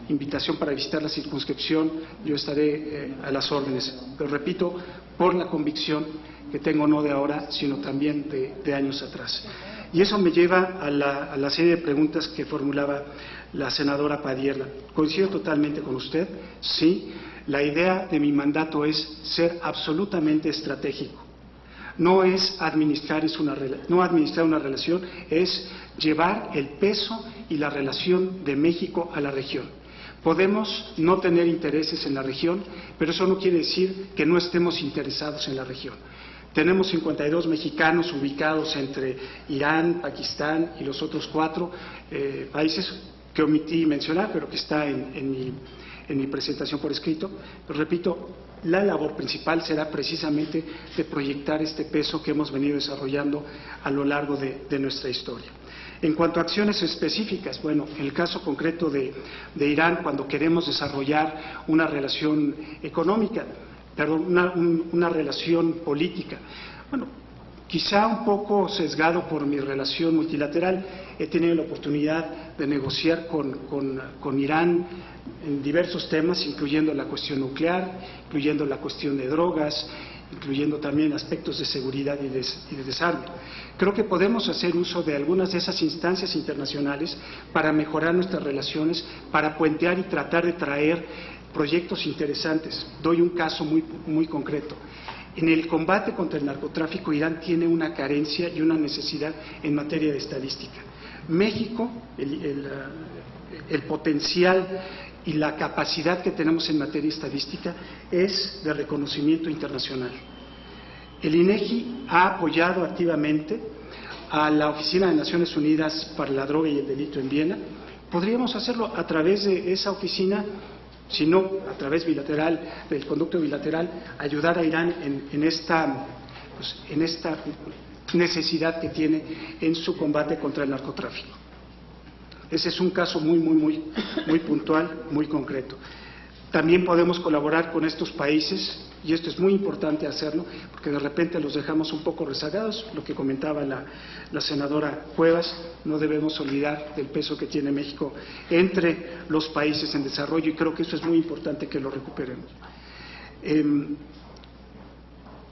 invitación para visitar la circunscripción, yo estaré a las órdenes. Pero repito, por la convicción que tengo no de ahora, sino también de años atrás. Y eso me lleva a la serie de preguntas que formulaba la senadora Padierna. Coincido totalmente con usted, sí, la idea de mi mandato es ser absolutamente estratégico. No es administrar una relación, es llevar el peso y la relación de México a la región. Podemos no tener intereses en la región, pero eso no quiere decir que no estemos interesados en la región. Tenemos 52 mexicanos ubicados entre Irán, Pakistán y los otros 4 países que omití mencionar, pero que está en mi presentación por escrito. Pero repito, la labor principal será precisamente de proyectar este peso que hemos venido desarrollando a lo largo de nuestra historia. En cuanto a acciones específicas, bueno, en el caso concreto de Irán, cuando queremos desarrollar una relación económica, una relación política, bueno, quizá un poco sesgado por mi relación multilateral, he tenido la oportunidad de negociar con Irán en diversos temas, incluyendo la cuestión nuclear, incluyendo la cuestión de drogas, incluyendo también aspectos de seguridad y de desarme. Creo que podemos hacer uso de algunas de esas instancias internacionales para mejorar nuestras relaciones, para puentear y tratar de traer proyectos interesantes. Doy un caso muy concreto. En el combate contra el narcotráfico, Irán tiene una carencia y una necesidad en materia de estadística. México, el potencial y la capacidad que tenemos en materia estadística es de reconocimiento internacional. El INEGI ha apoyado activamente a la Oficina de Naciones Unidas para la Droga y el Delito en Viena. Podríamos hacerlo a través de esa oficina, si no a través bilateral, del conducto bilateral, ayudar a Irán en esta necesidad que tiene en su combate contra el narcotráfico. Ese es un caso muy puntual, muy concreto. También podemos colaborar con estos países, y esto es muy importante hacerlo, porque de repente los dejamos un poco rezagados, lo que comentaba la senadora Cuevas, no debemos olvidar del peso que tiene México entre los países en desarrollo, y creo que eso es muy importante que lo recuperemos.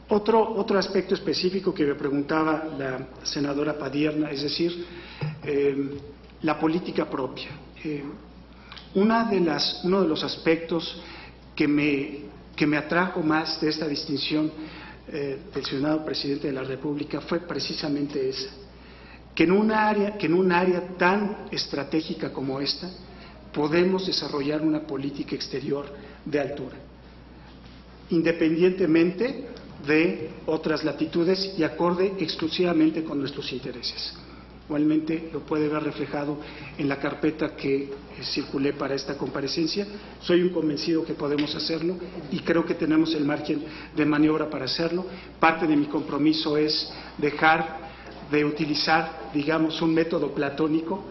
Otro aspecto específico que me preguntaba la senadora Padierna, es decir, la política propia. Uno de los aspectos que me atrajo más de esta distinción del ciudadano presidente de la República fue precisamente esa, que en un área tan estratégica como esta podemos desarrollar una política exterior de altura, independientemente de otras latitudes y acorde exclusivamente con nuestros intereses. Igualmente lo puede ver reflejado en la carpeta que circulé para esta comparecencia. Soy un convencido que podemos hacerlo y creo que tenemos el margen de maniobra para hacerlo. Parte de mi compromiso es dejar de utilizar, digamos, un método platónico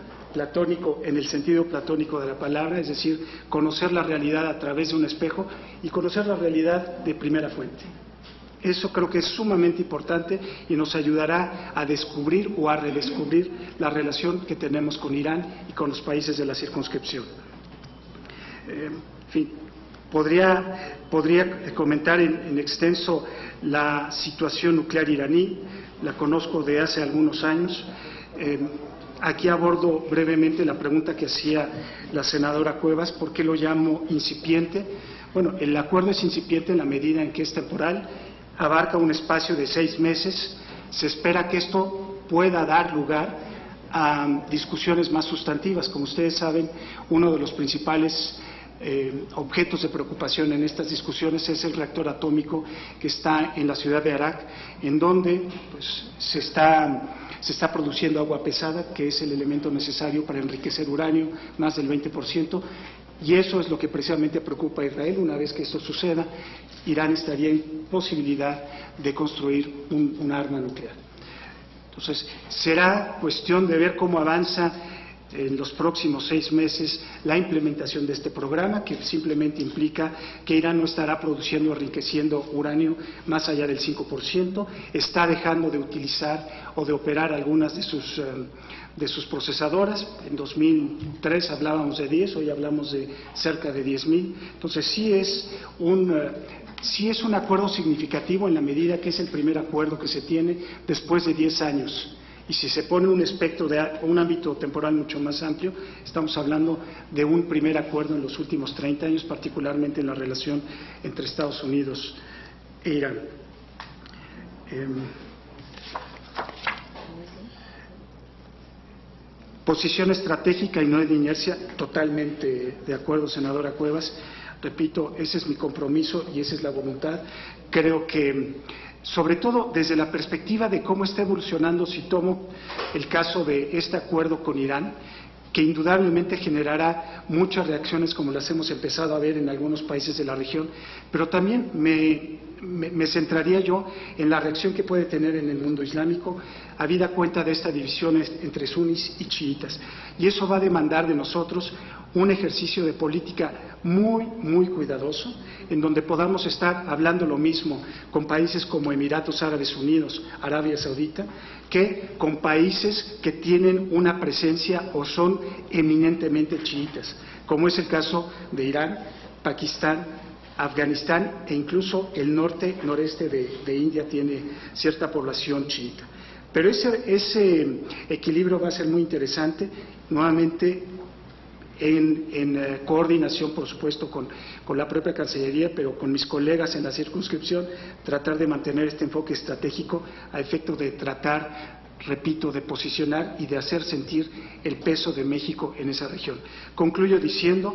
en el sentido platónico de la palabra, es decir, conocer la realidad a través de un espejo y conocer la realidad de primera fuente. Eso creo que es sumamente importante y nos ayudará a descubrir o a redescubrir la relación que tenemos con Irán y con los países de la circunscripción. En fin, podría comentar en extenso la situación nuclear iraní, la conozco de hace algunos años. Aquí abordo brevemente la pregunta que hacía la senadora Cuevas, ¿por qué lo llamo incipiente? Bueno, el acuerdo es incipiente en la medida en que es temporal, abarca un espacio de 6 meses, se espera que esto pueda dar lugar a discusiones más sustantivas. Como ustedes saben, uno de los principales objetos de preocupación en estas discusiones es el reactor atómico que está en la ciudad de Arak, en donde pues, se está produciendo agua pesada, que es el elemento necesario para enriquecer uranio, más del 20%, y eso es lo que precisamente preocupa a Israel. Una vez que esto suceda, Irán estaría en posibilidad de construir un arma nuclear. Entonces, será cuestión de ver cómo avanza en los próximos 6 meses la implementación de este programa, que simplemente implica que Irán no estará produciendo o enriqueciendo uranio más allá del 5%, está dejando de utilizar o de operar algunas de sus procesadoras. En 2003 hablábamos de 10, hoy hablamos de cerca de 10,000. Entonces sí es un acuerdo significativo en la medida que es el primer acuerdo que se tiene después de 10 años. Y si se pone un espectro de un ámbito temporal mucho más amplio, estamos hablando de un primer acuerdo en los últimos 30 años, particularmente en la relación entre Estados Unidos e Irán. Posición estratégica y no de inercia, totalmente de acuerdo, senadora Cuevas. Repito, ese es mi compromiso y esa es la voluntad. Creo que, sobre todo desde la perspectiva de cómo está evolucionando, si tomo el caso de este acuerdo con Irán, que indudablemente generará muchas reacciones como las hemos empezado a ver en algunos países de la región, pero también me centraría yo en la reacción que puede tener en el mundo islámico, habida cuenta de esta división entre sunis y chiitas. Y eso va a demandar de nosotros un ejercicio de política muy cuidadoso, en donde podamos estar hablando lo mismo con países como Emiratos Árabes Unidos, Arabia Saudita, que con países que tienen una presencia o son eminentemente chiitas, como es el caso de Irán, Pakistán, Afganistán e incluso el noreste de India tiene cierta población chiita. Pero ese equilibrio va a ser muy interesante, nuevamente en coordinación, por supuesto, con la propia Cancillería, pero con mis colegas en la circunscripción, tratar de mantener este enfoque estratégico a efecto de tratar, repito, de posicionar y de hacer sentir el peso de México en esa región. Concluyo diciendo,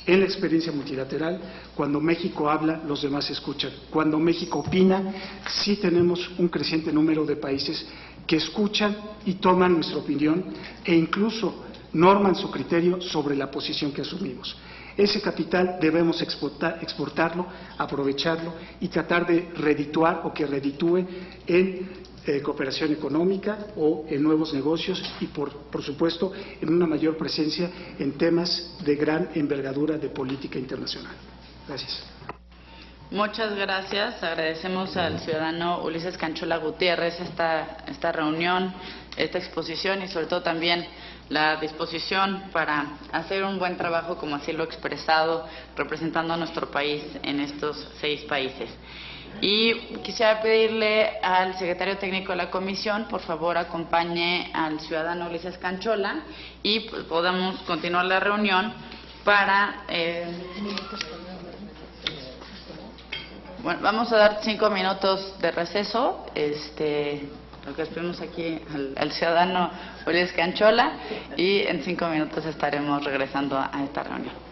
en la experiencia multilateral, cuando México habla, los demás escuchan. Cuando México opina, sí tenemos un creciente número de países que escuchan y toman nuestra opinión e incluso norman su criterio sobre la posición que asumimos. Ese capital debemos exportarlo, aprovecharlo y tratar de redituar o que reditúe en cooperación económica o en nuevos negocios y por supuesto en una mayor presencia en temas de gran envergadura de política internacional. Gracias. Muchas gracias. Agradecemos al ciudadano Ulises Canchola Gutiérrez esta reunión, esta exposición y sobre todo también la disposición para hacer un buen trabajo, como así lo he expresado, representando a nuestro país en estos 6 países. Y quisiera pedirle al secretario técnico de la comisión, por favor, acompañe al ciudadano Ulises Canchola y pues, podamos continuar la reunión para... Bueno, vamos a dar 5 minutos de receso, lo que esperamos aquí al ciudadano Ulises Canchola, y en 5 minutos estaremos regresando a esta reunión.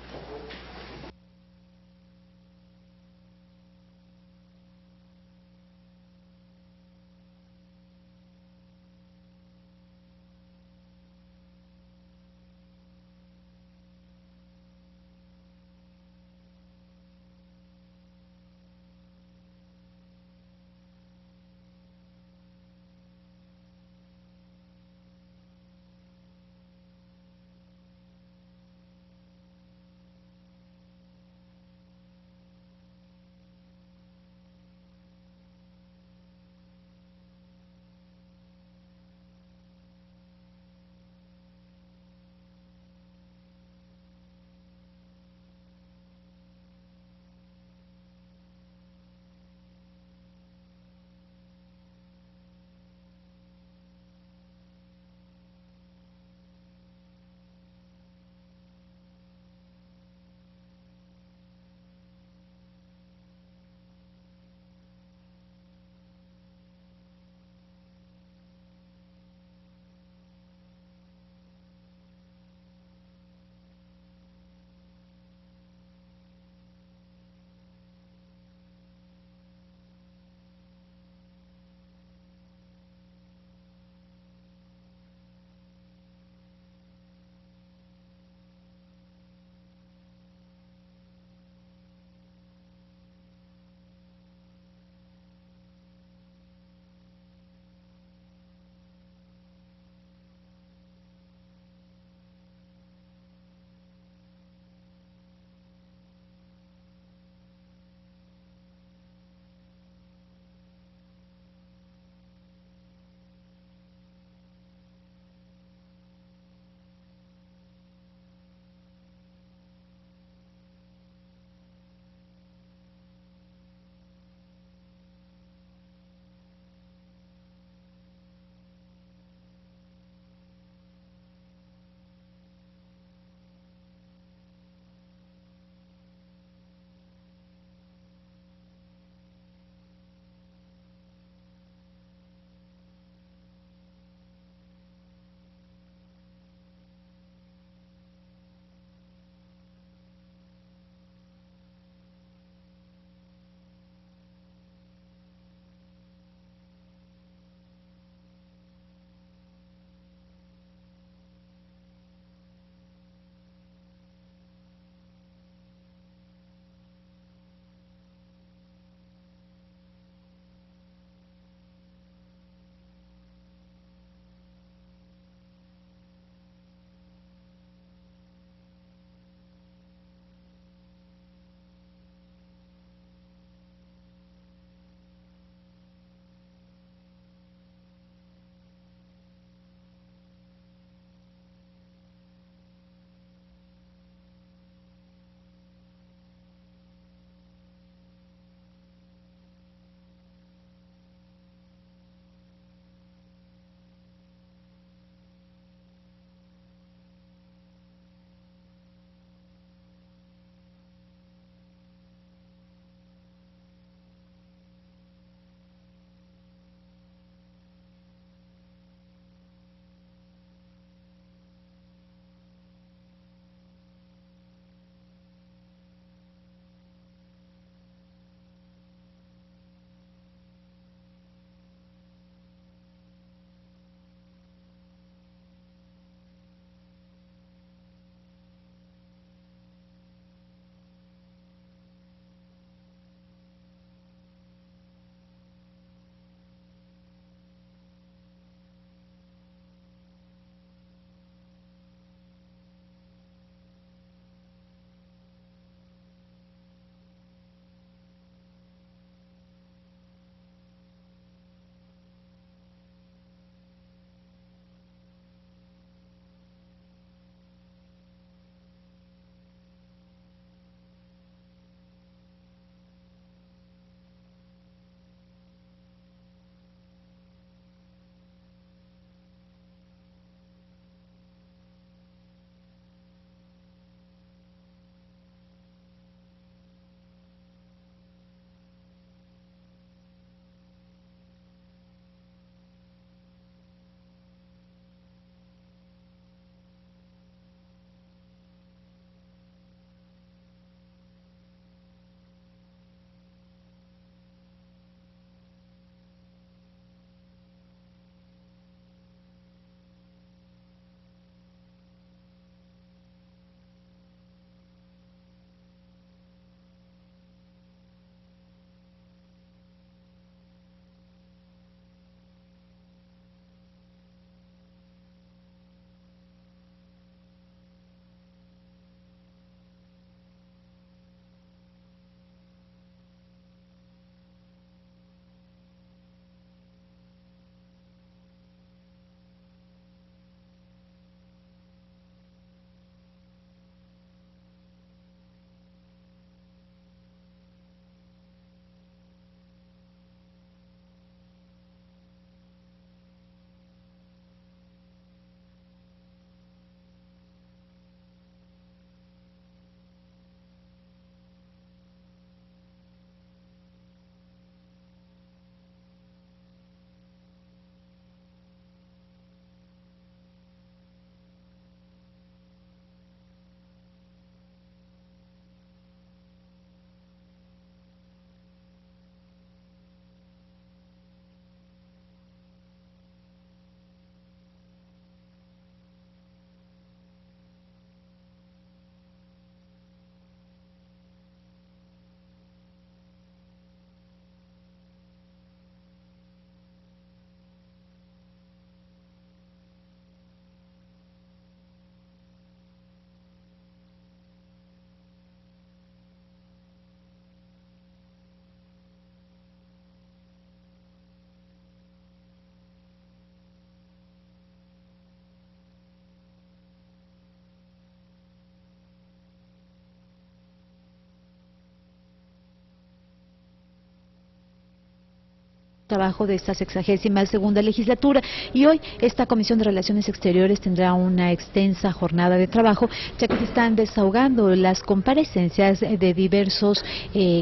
trabajo de esta 62ª legislatura. Y hoy esta Comisión de Relaciones Exteriores tendrá una extensa jornada de trabajo, ya que se están desahogando las comparecencias de diversos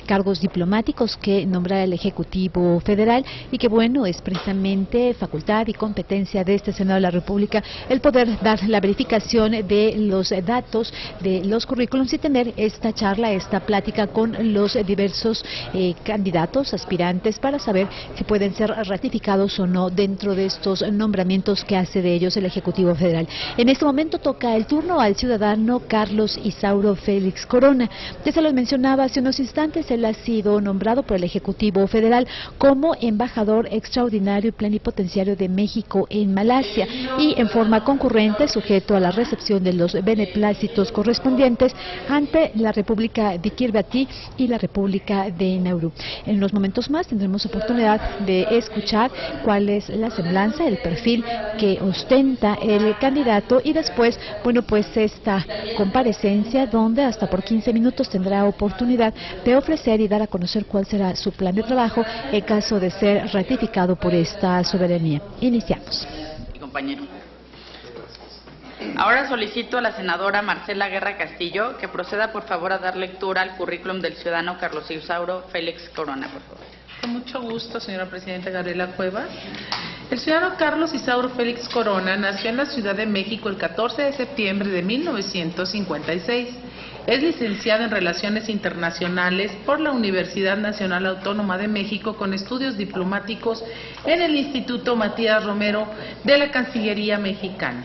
cargos diplomáticos que nombrará el Ejecutivo Federal, y que bueno, es precisamente facultad y competencia de este Senado de la República el poder dar la verificación de los datos de los currículums y tener esta charla, esta plática con los diversos candidatos, aspirantes, para saber si pueden ser ratificados o no dentro de estos nombramientos que hace de ellos el Ejecutivo Federal. En este momento toca el turno al ciudadano Carlos Isauro Félix Corona. Ya se los mencionaba hace unos instantes, él ha sido nombrado por el Ejecutivo Federal como embajador extraordinario y plenipotenciario de México en Malasia, y en forma concurrente sujeto a la recepción de los beneplácitos correspondientes ante la República de Kiribati y la República de Nauru. En unos momentos más tendremos oportunidad de escuchar cuál es la semblanza, el perfil que ostenta el candidato, y después, bueno, pues esta comparecencia donde hasta por 15 minutos tendrá oportunidad de ofrecer y dar a conocer cuál será su plan de trabajo en caso de ser ratificado por esta soberanía. Iniciamos. Compañero. Ahora solicito a la senadora Marcela Guerra Castillo que proceda por favor a dar lectura al currículum del ciudadano Carlos Isauro Félix Corona, por favor. Con mucho gusto, señora presidenta Gabriela Cuevas. El ciudadano Carlos Isauro Félix Corona nació en la Ciudad de México el 14 de septiembre de 1956. Es licenciado en Relaciones Internacionales por la Universidad Nacional Autónoma de México con estudios diplomáticos en el Instituto Matías Romero de la Cancillería Mexicana.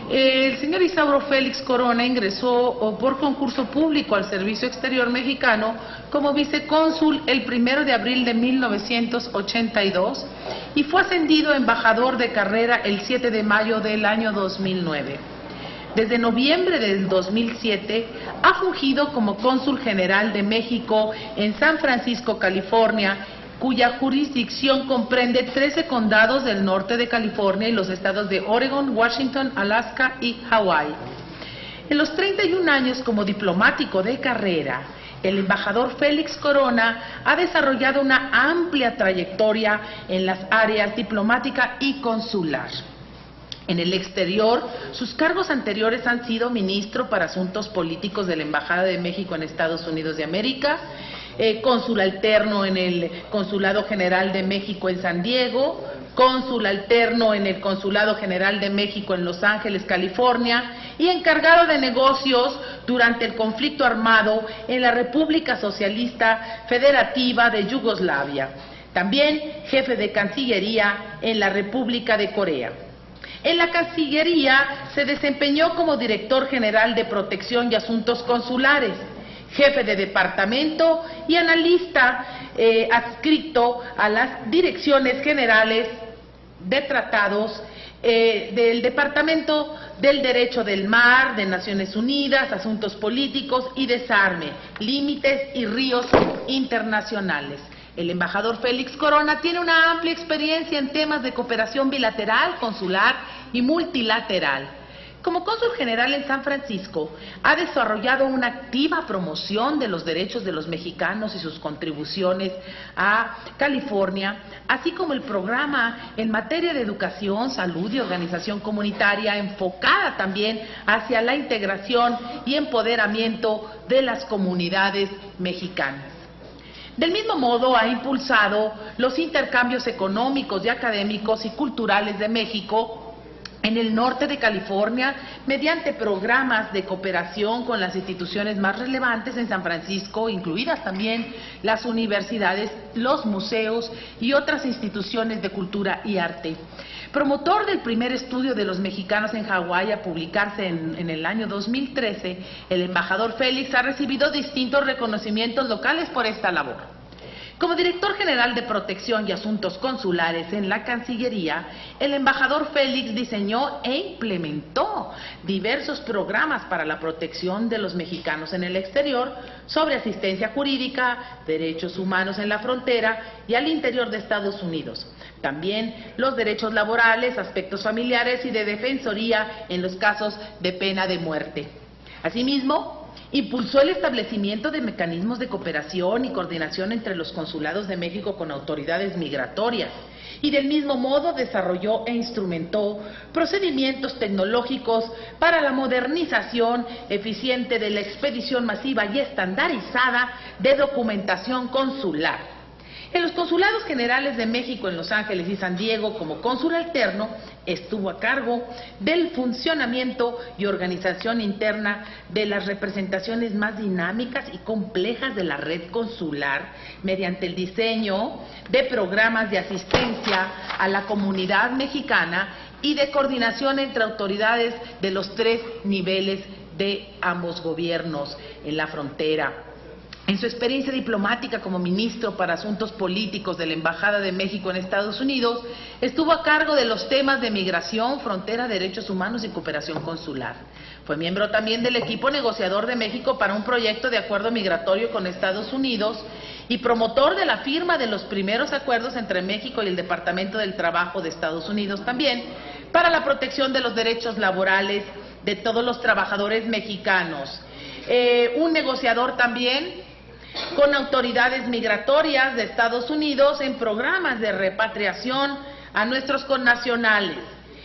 El señor Isauro Félix Corona ingresó por concurso público al Servicio Exterior Mexicano como vicecónsul el 1 de abril de 1982 y fue ascendido a embajador de carrera el 7 de mayo del año 2009. Desde noviembre del 2007 ha fungido como cónsul general de México en San Francisco, California, cuya jurisdicción comprende 13 condados del norte de California y los estados de Oregon, Washington, Alaska y Hawái. En los 31 años como diplomático de carrera, el embajador Félix Corona ha desarrollado una amplia trayectoria en las áreas diplomática y consular. En el exterior, sus cargos anteriores han sido ministro para Asuntos Políticos de la Embajada de México en Estados Unidos de América, cónsul alterno en el Consulado General de México en San Diego, cónsul alterno en el Consulado General de México en Los Ángeles, California, y encargado de negocios durante el conflicto armado en la República Socialista Federativa de Yugoslavia. También jefe de Cancillería en la República de Corea. En la Cancillería se desempeñó como director general de Protección y Asuntos Consulares, jefe de departamento y analista adscrito a las direcciones generales de tratados del Departamento del Derecho del Mar, de Naciones Unidas, Asuntos Políticos y Desarme, Límites y Ríos Internacionales. El embajador Félix Corona tiene una amplia experiencia en temas de cooperación bilateral, consular y multilateral. Como cónsul general en San Francisco, ha desarrollado una activa promoción de los derechos de los mexicanos y sus contribuciones a California, así como el programa en materia de educación, salud y organización comunitaria, enfocada también hacia la integración y empoderamiento de las comunidades mexicanas. Del mismo modo, ha impulsado los intercambios económicos y académicos y culturales de México en el norte de California mediante programas de cooperación con las instituciones más relevantes en San Francisco, incluidas también las universidades, los museos y otras instituciones de cultura y arte. Promotor del primer estudio de los mexicanos en Hawái a publicarse en el año 2013, el embajador Félix ha recibido distintos reconocimientos locales por esta labor. Como director general de Protección y Asuntos Consulares en la Cancillería, el embajador Félix diseñó e implementó diversos programas para la protección de los mexicanos en el exterior sobre asistencia jurídica, derechos humanos en la frontera y al interior de Estados Unidos. También los derechos laborales, aspectos familiares y de defensoría en los casos de pena de muerte. Asimismo, Impulsó el establecimiento de mecanismos de cooperación y coordinación entre los consulados de México con autoridades migratorias y del mismo modo desarrolló e instrumentó procedimientos tecnológicos para la modernización eficiente de la expedición masiva y estandarizada de documentación consular. En los consulados generales de México en Los Ángeles y San Diego, como cónsul alterno, estuvo a cargo del funcionamiento y organización interna de las representaciones más dinámicas y complejas de la red consular, mediante el diseño de programas de asistencia a la comunidad mexicana y de coordinación entre autoridades de los 3 niveles de ambos gobiernos en la frontera. En su experiencia diplomática como ministro para Asuntos Políticos de la Embajada de México en Estados Unidos, estuvo a cargo de los temas de migración, frontera, derechos humanos y cooperación consular. Fue miembro también del equipo negociador de México para un proyecto de acuerdo migratorio con Estados Unidos y promotor de la firma de los primeros acuerdos entre México y el Departamento del Trabajo de Estados Unidos también para la protección de los derechos laborales de todos los trabajadores mexicanos. Un negociador también con autoridades migratorias de Estados Unidos en programas de repatriación a nuestros connacionales,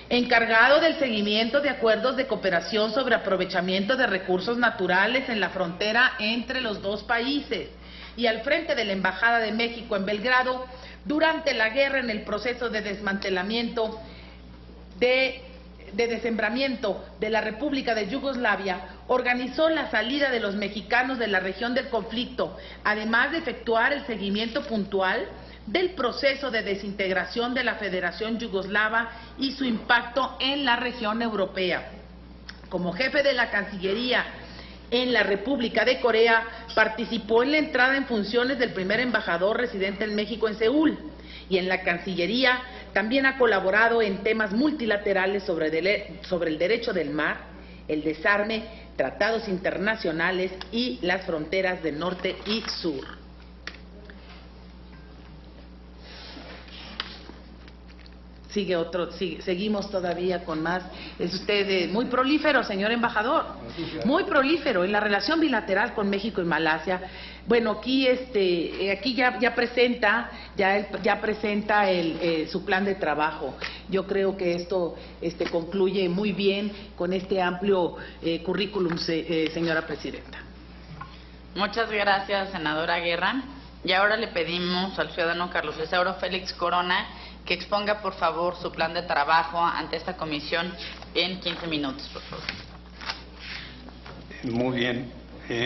encargado del seguimiento de acuerdos de cooperación sobre aprovechamiento de recursos naturales en la frontera entre los 2 países, y al frente de la Embajada de México en Belgrado durante la guerra en el proceso de desmantelamiento de desmembramiento de la República de Yugoslavia, organizó la salida de los mexicanos de la región del conflicto, además de efectuar el seguimiento puntual del proceso de desintegración de la Federación Yugoslava y su impacto en la región europea. Como jefe de la Cancillería en la República de Corea, participó en la entrada en funciones del primer embajador residente en México en Seúl, y en la Cancillería también ha colaborado en temas multilaterales sobre el derecho del mar, el desarme, tratados internacionales y las fronteras de norte y sur. Seguimos todavía con más. Es usted muy prolífero, señor embajador, muy prolífero en la relación bilateral con México y Malasia. Bueno, aquí ya presenta su plan de trabajo. Yo creo que esto concluye muy bien con este amplio currículum, señora presidenta. Muchas gracias, senadora Guerra. Y ahora le pedimos al ciudadano Carlos Isauro Félix Corona que exponga, por favor, su plan de trabajo ante esta comisión en 15 minutos, por favor. Muy bien.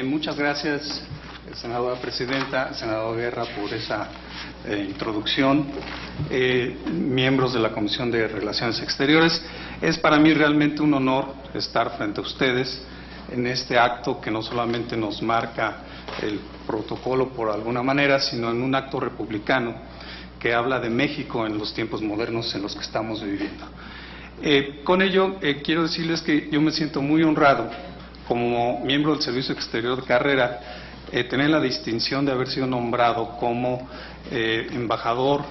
Muchas gracias, senadora presidenta, senador Guerra, por esa introducción. Miembros de la Comisión de Relaciones Exteriores, es para mí realmente un honor estar frente a ustedes en este acto que no solamente nos marca el protocolo por alguna manera, sino en un acto republicano que habla de México en los tiempos modernos en los que estamos viviendo. Con ello, quiero decirles que yo me siento muy honrado como miembro del Servicio Exterior de carrera, tener la distinción de haber sido nombrado como embajador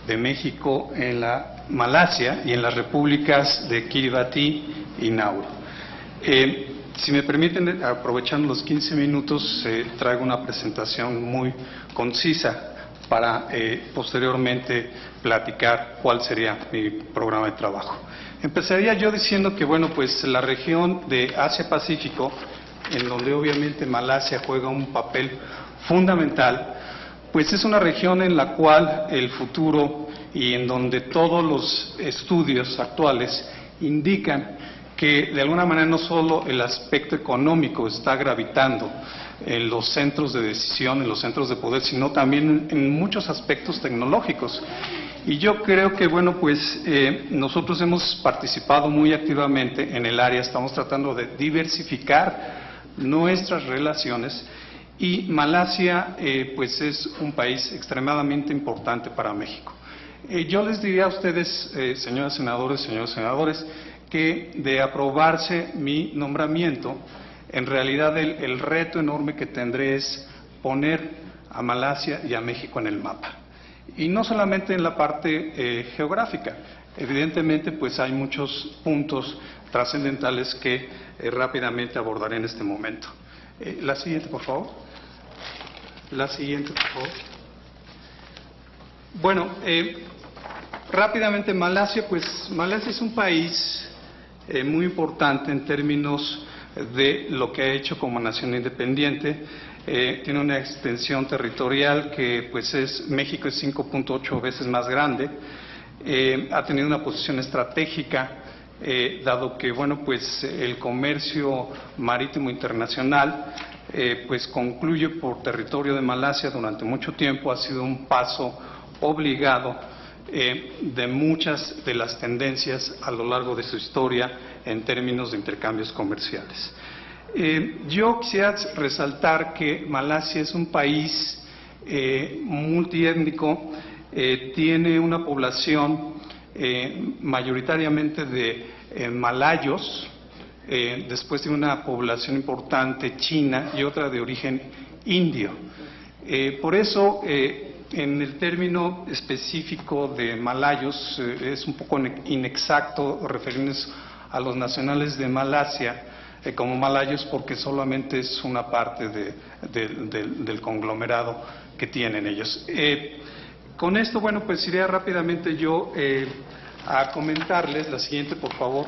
de México en la Malasia y en las repúblicas de Kiribati y Nauru. Si me permiten, aprovechando los 15 minutos, traigo una presentación muy concisa para posteriormente platicar cuál sería mi programa de trabajo. Empezaría yo diciendo que, bueno, pues la región de Asia-Pacífico, en donde obviamente Malasia juega un papel fundamental, pues es una región en la cual el futuro y en donde todos los estudios actuales indican que de alguna manera no solo el aspecto económico está gravitando en los centros de decisión, en los centros de poder, sino también en muchos aspectos tecnológicos. Y yo creo que, bueno, pues nosotros hemos participado muy activamente en el área, estamos tratando de diversificar nuestras relaciones, y Malasia pues es un país extremadamente importante para México. Yo les diría a ustedes, señoras senadoras, señores senadores, que de aprobarse mi nombramiento, en realidad el reto enorme que tendré es poner a Malasia y a México en el mapa. Y no solamente en la parte geográfica, evidentemente pues hay muchos puntos trascendentales que rápidamente abordaré en este momento. La siguiente, por favor. La siguiente, por favor. Bueno, rápidamente Malasia, pues Malasia es un país muy importante en términos de lo que ha hecho como nación independiente. Tiene una extensión territorial que pues México es 5.8 veces más grande. Ha tenido una posición estratégica, dado que bueno pues el comercio marítimo internacional pues concluye por territorio de Malasia durante mucho tiempo. Ha sido un paso obligado de muchas de las tendencias a lo largo de su historia en términos de intercambios comerciales. Yo quisiera resaltar que Malasia es un país multiétnico, tiene una población mayoritariamente de malayos, después tiene una población importante china y otra de origen indio. Por eso, en el término específico de malayos, es un poco inexacto referirnos a los nacionales de Malasia como malayos, porque solamente es una parte del conglomerado que tienen ellos. Con esto, bueno, pues iré rápidamente yo a comentarles, la siguiente por favor,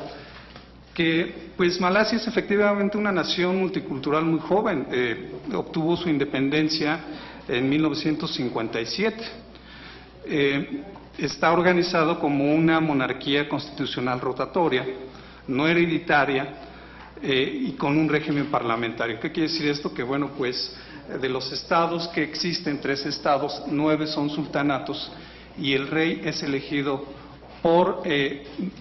que pues Malasia es efectivamente una nación multicultural muy joven. Obtuvo su independencia en 1957. Está organizado como una monarquía constitucional rotatoria, no hereditaria, y con un régimen parlamentario. ¿Qué quiere decir esto? Que bueno, pues de los estados que existen, 13 estados, 9 son sultanatos y el rey es elegido por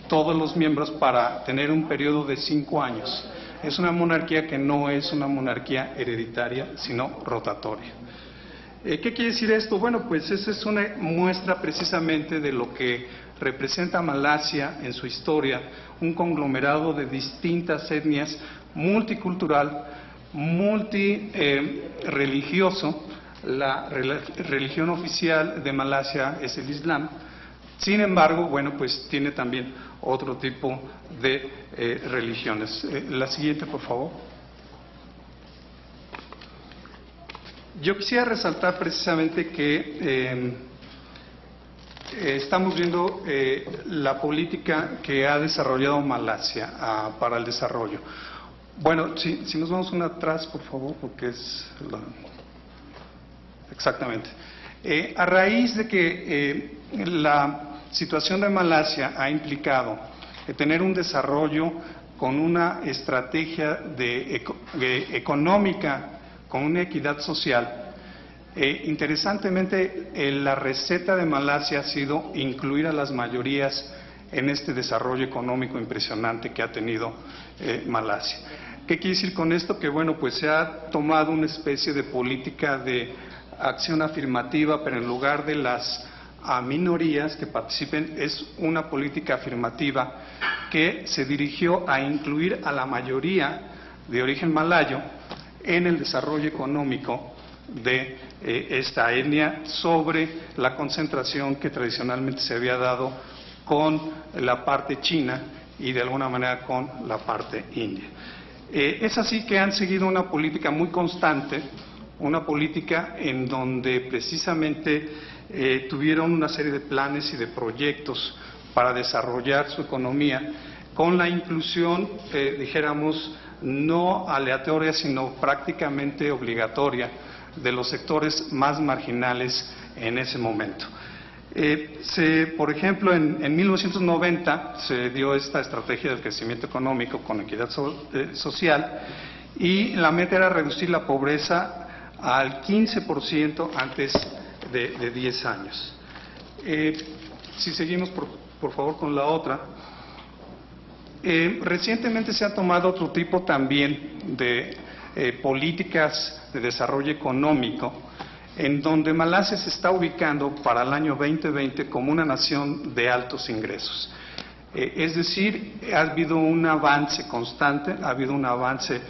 todos los miembros para tener un periodo de 5 años. Es una monarquía que no es una monarquía hereditaria, sino rotatoria. ¿Qué quiere decir esto? Bueno, pues esa es una muestra precisamente de lo que representa Malasia en su historia, un conglomerado de distintas etnias, multicultural, multireligioso. La religión oficial de Malasia es el Islam. Sin embargo, bueno, pues tiene también otro tipo de religiones. La siguiente, por favor. Yo quisiera resaltar precisamente que estamos viendo la política que ha desarrollado Malasia para el desarrollo. Bueno, si nos vamos una atrás, por favor, porque es exactamente. A raíz de que la situación de Malasia ha implicado tener un desarrollo con una estrategia económica, con una equidad social. Interesantemente, la receta de Malasia ha sido incluir a las mayorías en este desarrollo económico impresionante que ha tenido Malasia. ¿Qué quiere decir con esto? Que bueno, pues se ha tomado una especie de política de acción afirmativa, pero en lugar de las minorías que participen, es una política afirmativa que se dirigió a incluir a la mayoría de origen malayo en el desarrollo económico de esta etnia, sobre la concentración que tradicionalmente se había dado con la parte china y de alguna manera con la parte india. Es así que han seguido una política muy constante, una política en donde precisamente tuvieron una serie de planes y de proyectos para desarrollar su economía, con la inclusión, dijéramos, no aleatoria, sino prácticamente obligatoria, de los sectores más marginales en ese momento. Por ejemplo, en 1990 se dio esta estrategia del crecimiento económico con equidad social, y la meta era reducir la pobreza al 15% antes de 10 años. Si seguimos, por favor, con la otra. Recientemente se ha tomado otro tipo también de políticas de desarrollo económico, en donde Malasia se está ubicando para el año 2020 como una nación de altos ingresos. Es decir, ha habido un avance constante, ha habido un avance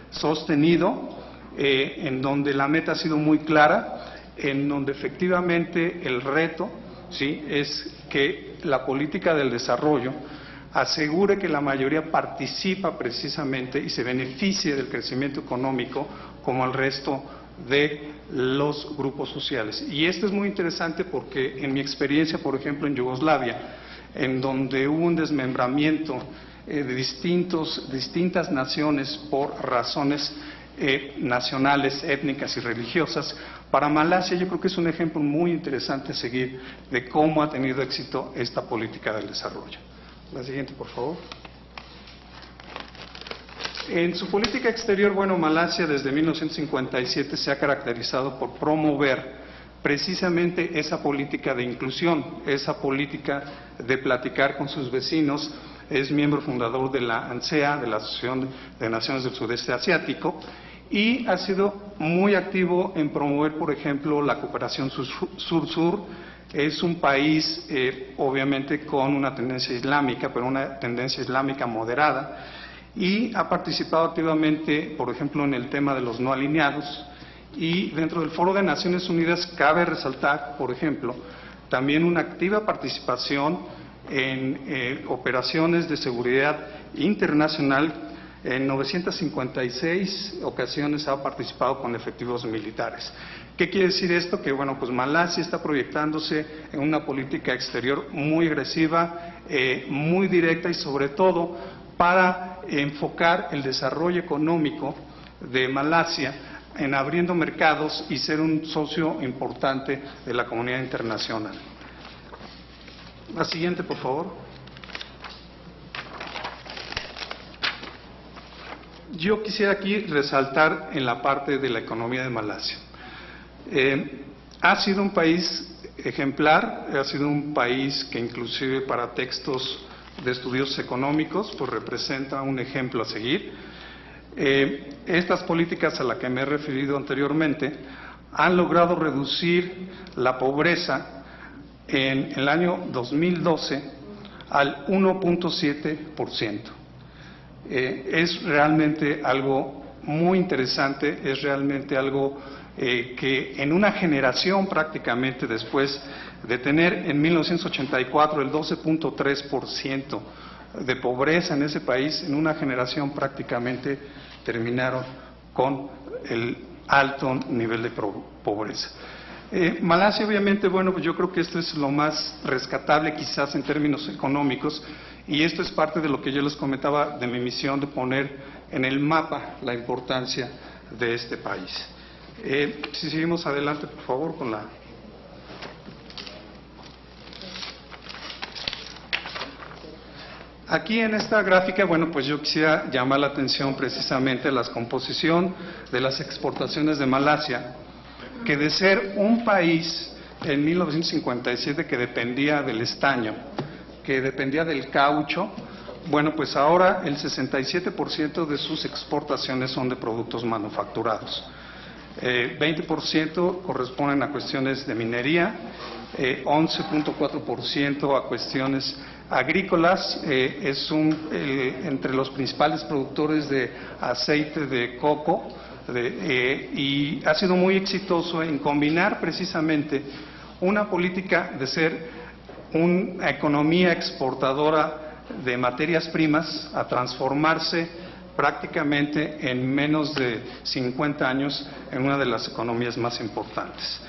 sostenido, en donde la meta ha sido muy clara, en donde efectivamente el reto, ¿sí?, es que la política del desarrollo asegure que la mayoría participa precisamente y se beneficie del crecimiento económico como el resto de los grupos sociales. Y esto es muy interesante porque en mi experiencia, por ejemplo, en Yugoslavia, en donde hubo un desmembramiento de distintas naciones por razones nacionales, étnicas y religiosas, para Malasia yo creo que es un ejemplo muy interesante a seguir de cómo ha tenido éxito esta política del desarrollo. La siguiente, por favor. En su política exterior, bueno, Malasia desde 1957 se ha caracterizado por promover precisamente esa política de inclusión, esa política de platicar con sus vecinos. Es miembro fundador de la ANSEA, de la Asociación de Naciones del Sudeste Asiático, y ha sido muy activo en promover, por ejemplo, la cooperación sur-sur. Es un país, obviamente, con una tendencia islámica, pero una tendencia islámica moderada, y ha participado activamente, por ejemplo, en el tema de los no alineados. Y dentro del Foro de Naciones Unidas cabe resaltar, por ejemplo, también una activa participación en operaciones de seguridad internacional. En 956 ocasiones ha participado con efectivos militares. ¿Qué quiere decir esto? Que bueno, pues Malasia está proyectándose en una política exterior muy agresiva, muy directa y sobre todo para enfocar el desarrollo económico de Malasia en abriendo mercados y ser un socio importante de la comunidad internacional. La siguiente, por favor. Yo quisiera aquí resaltar en la parte de la economía de Malasia. Ha sido un país ejemplar, ha sido un país que inclusive para textos de estudios económicos pues representa un ejemplo a seguir. Estas políticas a las que me he referido anteriormente han logrado reducir la pobreza en el año 2012 al 1.7%. Es realmente algo muy interesante, es realmente algo que en una generación prácticamente después de tener en 1984 el 12.3% de pobreza en ese país, en una generación prácticamente terminaron con el alto nivel de pobreza. Malasia, obviamente, bueno, pues yo creo que esto es lo más rescatable quizás en términos económicos, y esto es parte de lo que yo les comentaba de mi misión de poner en el mapa la importancia de este país. Si seguimos adelante, por favor, con la... Aquí en esta gráfica, bueno, pues yo quisiera llamar la atención precisamente a la composición de las exportaciones de Malasia, que de ser un país en 1957 que dependía del estaño, que dependía del caucho, bueno, pues ahora el 67% de sus exportaciones son de productos manufacturados. 20% corresponden a cuestiones de minería, 11.4% a cuestiones agrícolas. Entre los principales productores de aceite de coco, y ha sido muy exitoso en combinar precisamente una política de ser una economía exportadora de materias primas a transformarse prácticamente en menos de 50 años en una de las economías más importantes.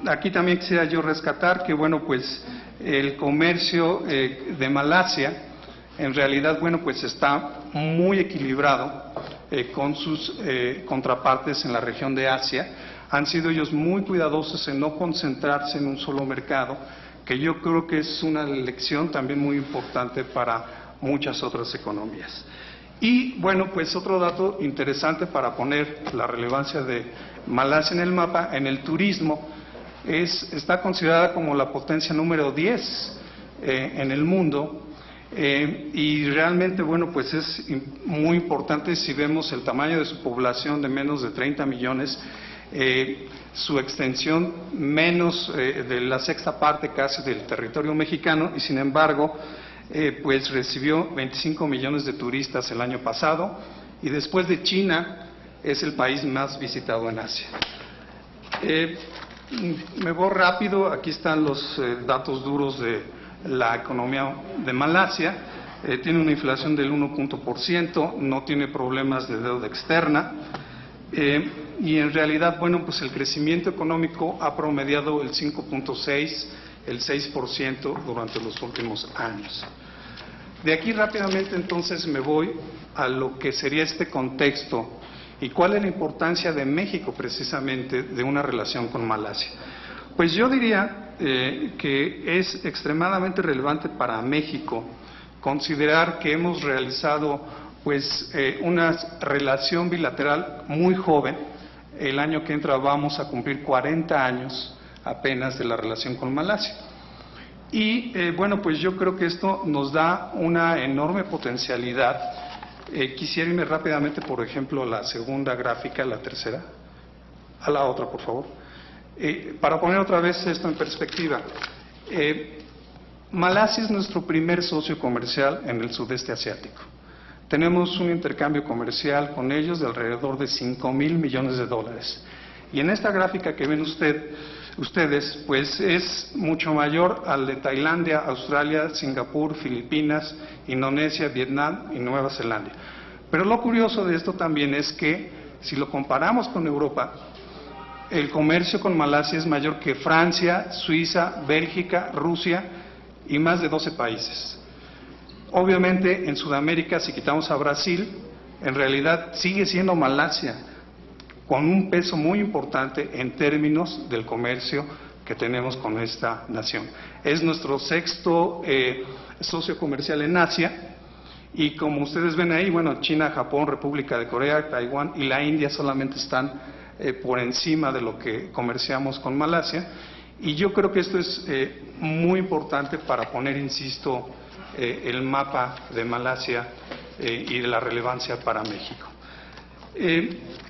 Aquí también quisiera yo rescatar que, bueno, pues el comercio de Malasia en realidad, bueno, pues está muy equilibrado con sus contrapartes en la región de Asia. Han sido ellos muy cuidadosos en no concentrarse en un solo mercado, que yo creo que es una lección también muy importante para muchas otras economías. Y bueno, pues otro dato interesante para poner la relevancia de Malasia en el mapa, en el turismo, está considerada como la potencia número 10 en el mundo. Y realmente, bueno, pues es muy importante si vemos el tamaño de su población de menos de 30 millones, su extensión menos de la sexta parte casi del territorio mexicano, y sin embargo, pues recibió 25 millones de turistas el año pasado, y después de China es el país más visitado en Asia. Me voy rápido, aquí están los datos duros de la economía de Malasia. Tiene una inflación del 1%, no tiene problemas de deuda externa y en realidad, bueno, pues el crecimiento económico ha promediado el 5.6%, el 6% durante los últimos años. De aquí rápidamente entonces me voy a lo que sería este contexto y cuál es la importancia de México precisamente de una relación con Malasia. Pues yo diría que es extremadamente relevante para México considerar que hemos realizado pues una relación bilateral muy joven. El año que entra vamos a cumplir 40 años apenas de la relación con Malasia. Y bueno, pues yo creo que esto nos da una enorme potencialidad. Quisiera irme rápidamente, por ejemplo, a la segunda gráfica, la tercera, a la otra, por favor, para poner otra vez esto en perspectiva. Malasia es nuestro primer socio comercial en el sudeste asiático. Tenemos un intercambio comercial con ellos de alrededor de 5,000 millones de dólares. Y en esta gráfica que ven ustedes, pues es mucho mayor al de Tailandia, Australia, Singapur, Filipinas, Indonesia, Vietnam y Nueva Zelanda. Pero lo curioso de esto también es que, si lo comparamos con Europa, el comercio con Malasia es mayor que Francia, Suiza, Bélgica, Rusia y más de 12 países. Obviamente en Sudamérica, si quitamos a Brasil, en realidad sigue siendo Malasia, con un peso muy importante en términos del comercio que tenemos con esta nación. Es nuestro sexto socio comercial en Asia, y como ustedes ven ahí, bueno, China, Japón, República de Corea, Taiwán y la India solamente están por encima de lo que comerciamos con Malasia, y yo creo que esto es muy importante para poner, insisto, el mapa de Malasia y de la relevancia para México.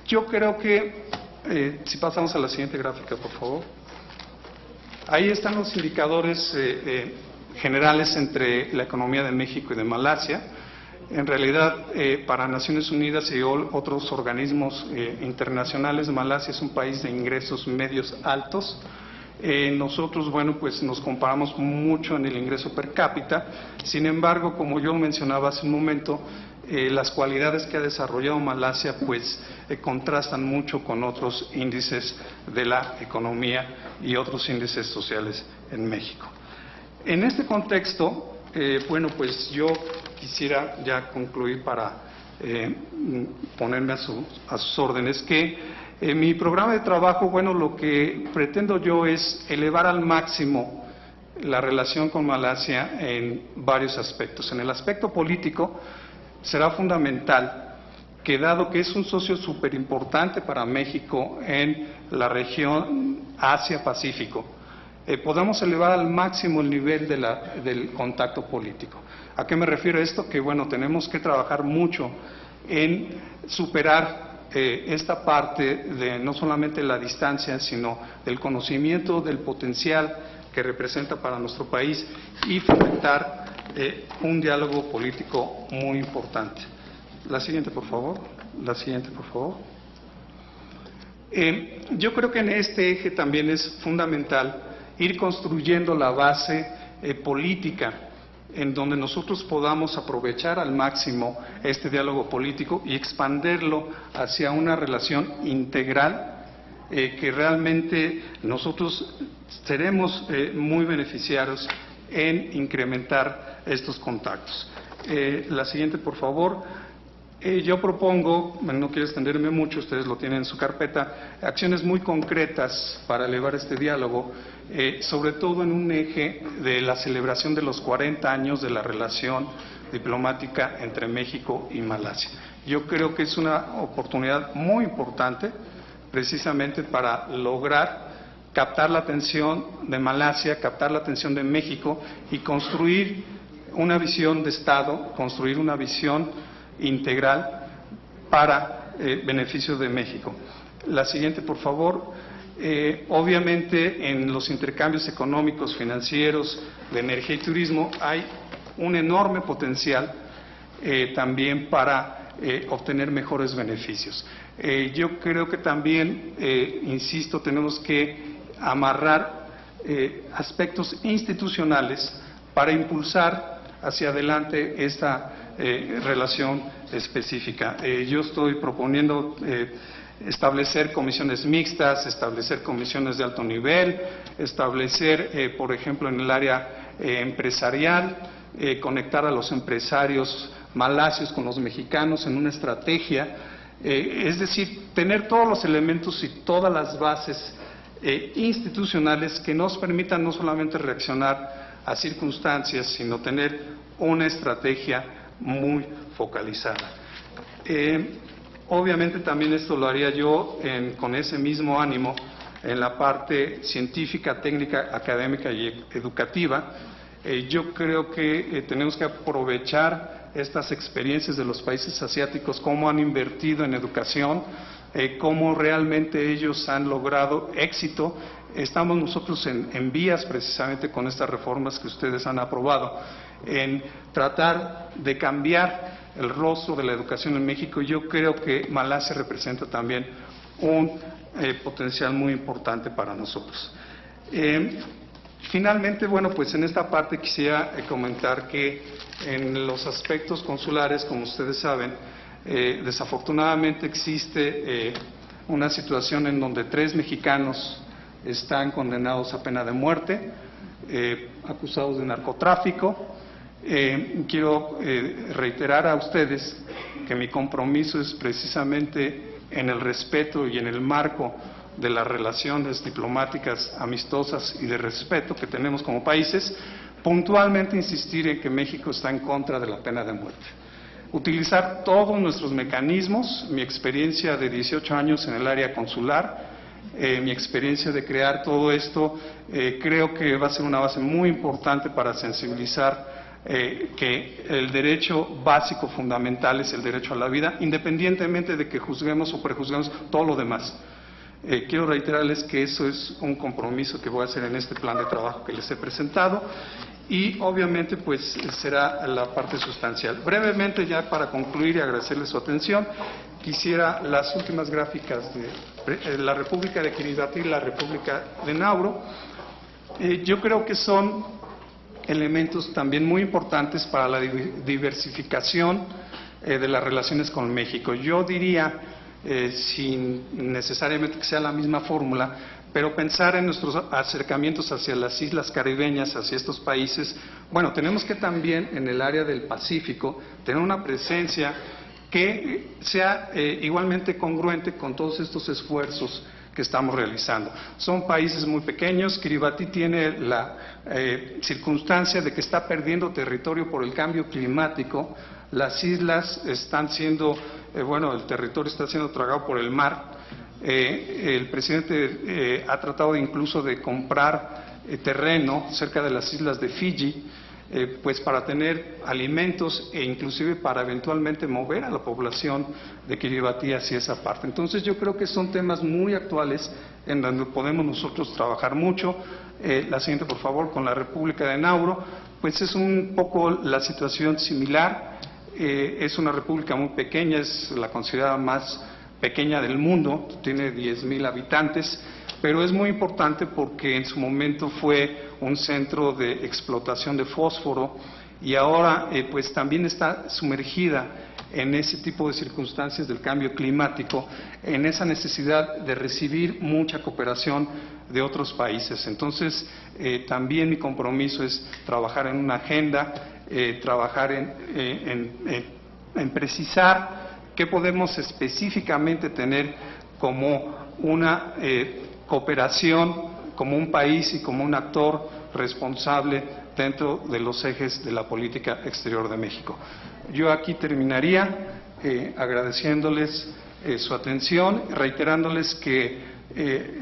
Yo creo que, si pasamos a la siguiente gráfica, por favor. Ahí están los indicadores generales entre la economía de México y de Malasia. En realidad, para Naciones Unidas y otros organismos internacionales, Malasia es un país de ingresos medios altos. Nosotros, bueno, pues nos comparamos mucho en el ingreso per cápita. Sin embargo, como yo mencionaba hace un momento, las cualidades que ha desarrollado Malasia pues contrastan mucho con otros índices de la economía y otros índices sociales en México. En este contexto, bueno, pues yo quisiera ya concluir para ponerme a sus órdenes, que mi programa de trabajo, bueno, lo que pretendo yo es elevar al máximo la relación con Malasia en varios aspectos. En el aspecto político, será fundamental que, dado que es un socio súper importante para México en la región Asia-Pacífico, podamos elevar al máximo el nivel del contacto político. ¿A qué me refiero a esto? Que, bueno, tenemos que trabajar mucho en superar esta parte de no solamente la distancia, sino del conocimiento del potencial que representa para nuestro país y fomentar un diálogo político muy importante. La siguiente, por favor. La siguiente, por favor. Yo creo que en este eje también es fundamental ir construyendo la base política en donde nosotros podamos aprovechar al máximo este diálogo político y expandirlo hacia una relación integral que realmente nosotros seremos muy beneficiarios en incrementar estos contactos. La siguiente, por favor. Yo propongo, no quiero extenderme mucho, ustedes lo tienen en su carpeta, acciones muy concretas para elevar este diálogo, sobre todo en un eje de la celebración de los 40 años de la relación diplomática entre México y Malasia. Yo creo que es una oportunidad muy importante precisamente para lograr captar la atención de Malasia, captar la atención de México y construir una visión de Estado, construir una visión integral para beneficio de México. La siguiente, por favor. Obviamente, en los intercambios económicos, financieros, de energía y turismo, hay un enorme potencial también para obtener mejores beneficios. Yo creo que también, insisto, tenemos que amarrar aspectos institucionales para impulsar hacia adelante esta relación específica. Yo estoy proponiendo establecer comisiones mixtas, establecer comisiones de alto nivel, establecer, por ejemplo, en el área empresarial, conectar a los empresarios malasios con los mexicanos en una estrategia, es decir, tener todos los elementos y todas las bases institucionales que nos permitan no solamente reaccionar a circunstancias, sino tener una estrategia muy focalizada. Obviamente también esto lo haría yo con ese mismo ánimo en la parte científica, técnica, académica y educativa. Yo creo que tenemos que aprovechar estas experiencias de los países asiáticos, cómo han invertido en educación, cómo realmente ellos han logrado éxito. Estamos nosotros en vías precisamente con estas reformas que ustedes han aprobado, en tratar de cambiar el rostro de la educación en México. Yo creo que Malasia representa también un potencial muy importante para nosotros. Finalmente, bueno, pues en esta parte quisiera comentar que en los aspectos consulares, como ustedes saben, desafortunadamente existe una situación en donde 3 mexicanos están condenados a pena de muerte, acusados de narcotráfico. Quiero reiterar a ustedes que mi compromiso es precisamente en el respeto y en el marco de las relaciones diplomáticas amistosas y de respeto que tenemos como países, puntualmente insistir en que México está en contra de la pena de muerte. Utilizar todos nuestros mecanismos, mi experiencia de 18 años en el área consular, mi experiencia de crear todo esto, creo que va a ser una base muy importante para sensibilizar que el derecho básico fundamental es el derecho a la vida, independientemente de que juzguemos o prejuzguemos todo lo demás. Quiero reiterarles que eso es un compromiso que voy a hacer en este plan de trabajo que les he presentado y obviamente pues será la parte sustancial. Brevemente, ya para concluir y agradecerles su atención, quisiera las últimas gráficas de la República de Kiribati y la República de Nauru. Yo creo que son elementos también muy importantes para la diversificación de las relaciones con México. Yo diría, sin necesariamente que sea la misma fórmula, pero pensar en nuestros acercamientos hacia las islas caribeñas, hacia estos países. Bueno, tenemos que también en el área del Pacífico tener una presencia que sea igualmente congruente con todos estos esfuerzos que estamos realizando. Son países muy pequeños. Kiribati tiene la circunstancia de que está perdiendo territorio por el cambio climático. Las islas están siendo, el territorio está siendo tragado por el mar. El presidente ha tratado incluso de comprar terreno cerca de las islas de Fiji, pues para tener alimentos e inclusive para eventualmente mover a la población de Kiribati hacia esa parte. Entonces yo creo que son temas muy actuales en donde podemos nosotros trabajar mucho. La siguiente, por favor, con la República de Nauru, pues es un poco la situación similar. Es una república muy pequeña, es la considerada más pequeña del mundo, tiene 10,000 habitantes, pero es muy importante porque en su momento fue un centro de explotación de fósforo y ahora pues también está sumergida en ese tipo de circunstancias del cambio climático, en esa necesidad de recibir mucha cooperación de otros países. Entonces también mi compromiso es trabajar en una agenda, trabajar en precisar qué podemos específicamente tener como una cooperación, como un país y como un actor responsable dentro de los ejes de la política exterior de México. Yo aquí terminaría agradeciéndoles su atención, reiterándoles que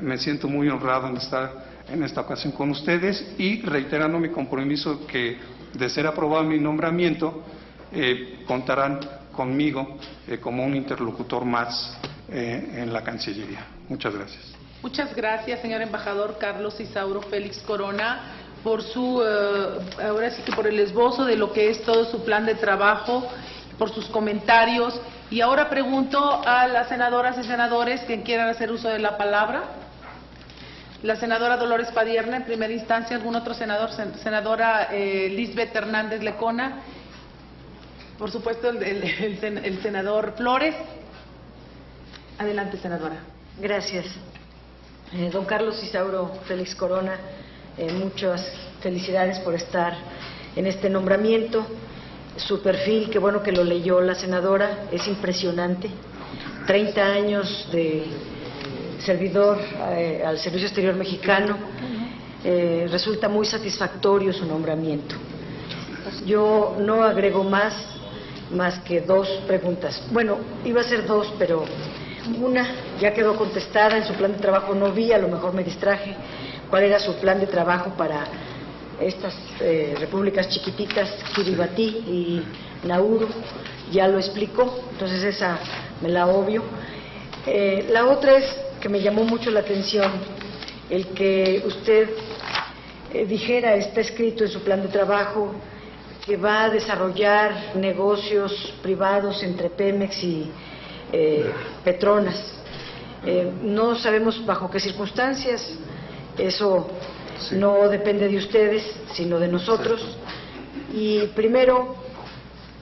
me siento muy honrado en estar en esta ocasión con ustedes y reiterando mi compromiso que de ser aprobado mi nombramiento contarán conmigo como un interlocutor más en la Cancillería. Muchas gracias. Muchas gracias, señor embajador Carlos Isauro Félix Corona, por su, ahora sí que por el esbozo de lo que es todo su plan de trabajo, por sus comentarios. Y ahora pregunto a las senadoras y senadores que quieran hacer uso de la palabra. La senadora Dolores Padierna, en primera instancia. ¿Algún otro senador? Senadora Lisbeth Hernández Lecona. Por supuesto, el senador Flores. Adelante, senadora. Gracias. Don Carlos Isauro Félix Corona, muchas felicidades por estar en este nombramiento. Su perfil, qué bueno que lo leyó la senadora, es impresionante. 30 años de servidor al Servicio Exterior Mexicano. Resulta muy satisfactorio su nombramiento. Yo no agrego más que dos preguntas. Bueno, iba a ser dos, pero una ya quedó contestada. En su plan de trabajo no vi, a lo mejor me distraje, cuál era su plan de trabajo para estas repúblicas chiquititas, Kiribati y Nauru. Ya lo explicó, entonces esa me la obvio. La otra es que me llamó mucho la atención el que usted dijera, está escrito en su plan de trabajo, que va a desarrollar negocios privados entre Pemex y Petronas. No sabemos bajo qué circunstancias, eso sí. No depende de ustedes, sino de nosotros. Y primero,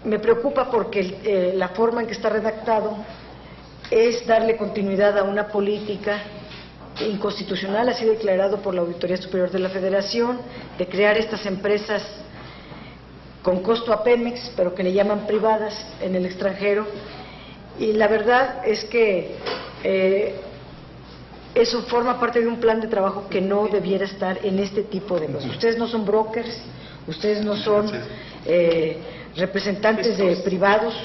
me preocupa porque la forma en que está redactado es darle continuidad a una política inconstitucional, así declarado por la Auditoría Superior de la Federación, de crear estas empresas con costo a Pemex, pero que le llaman privadas en el extranjero. Y la verdad es que eso forma parte de un plan de trabajo que no debiera estar en este tipo de cosas. Ustedes no son brokers, ustedes no son representantes de privados,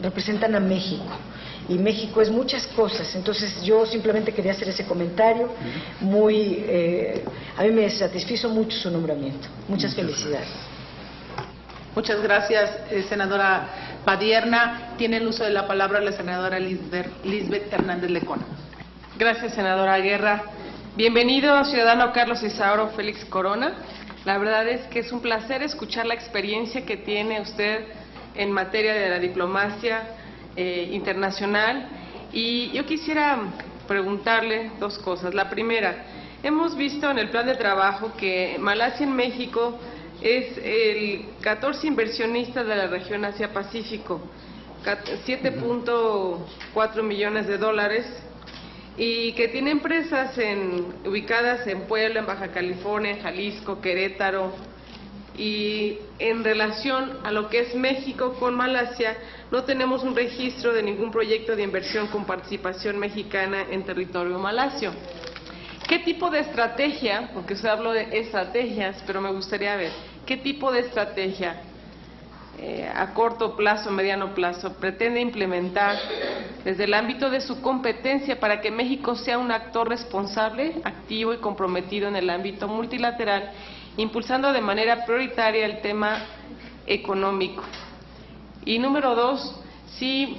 representan a México. Y México es muchas cosas. Entonces yo simplemente quería hacer ese comentario. A mí me satisfizo mucho su nombramiento. Muchas felicidades. Muchas gracias, senadora Padierna. Tiene el uso de la palabra la senadora Lisbeth Hernández Lecona. Gracias, senadora Guerra. Bienvenido, ciudadano Carlos Isauro Félix Corona. La verdad es que es un placer escuchar la experiencia que tiene usted en materia de la diplomacia internacional. Y yo quisiera preguntarle dos cosas. La primera, hemos visto en el plan de trabajo que Malasia en México es el 14 inversionista de la región Asia-Pacífico, 7.4 millones de dólares, y que tiene empresas ubicadas en Puebla, en Baja California, en Jalisco, Querétaro. Y en relación a lo que es México con Malasia, no tenemos un registro de ningún proyecto de inversión con participación mexicana en territorio malasio. ¿Qué tipo de estrategia, porque usted habló de estrategias, pero me gustaría ver, qué tipo de estrategia a corto plazo, mediano plazo, pretende implementar desde el ámbito de su competencia para que México sea un actor responsable, activo y comprometido en el ámbito multilateral, impulsando de manera prioritaria el tema económico? Y número dos, si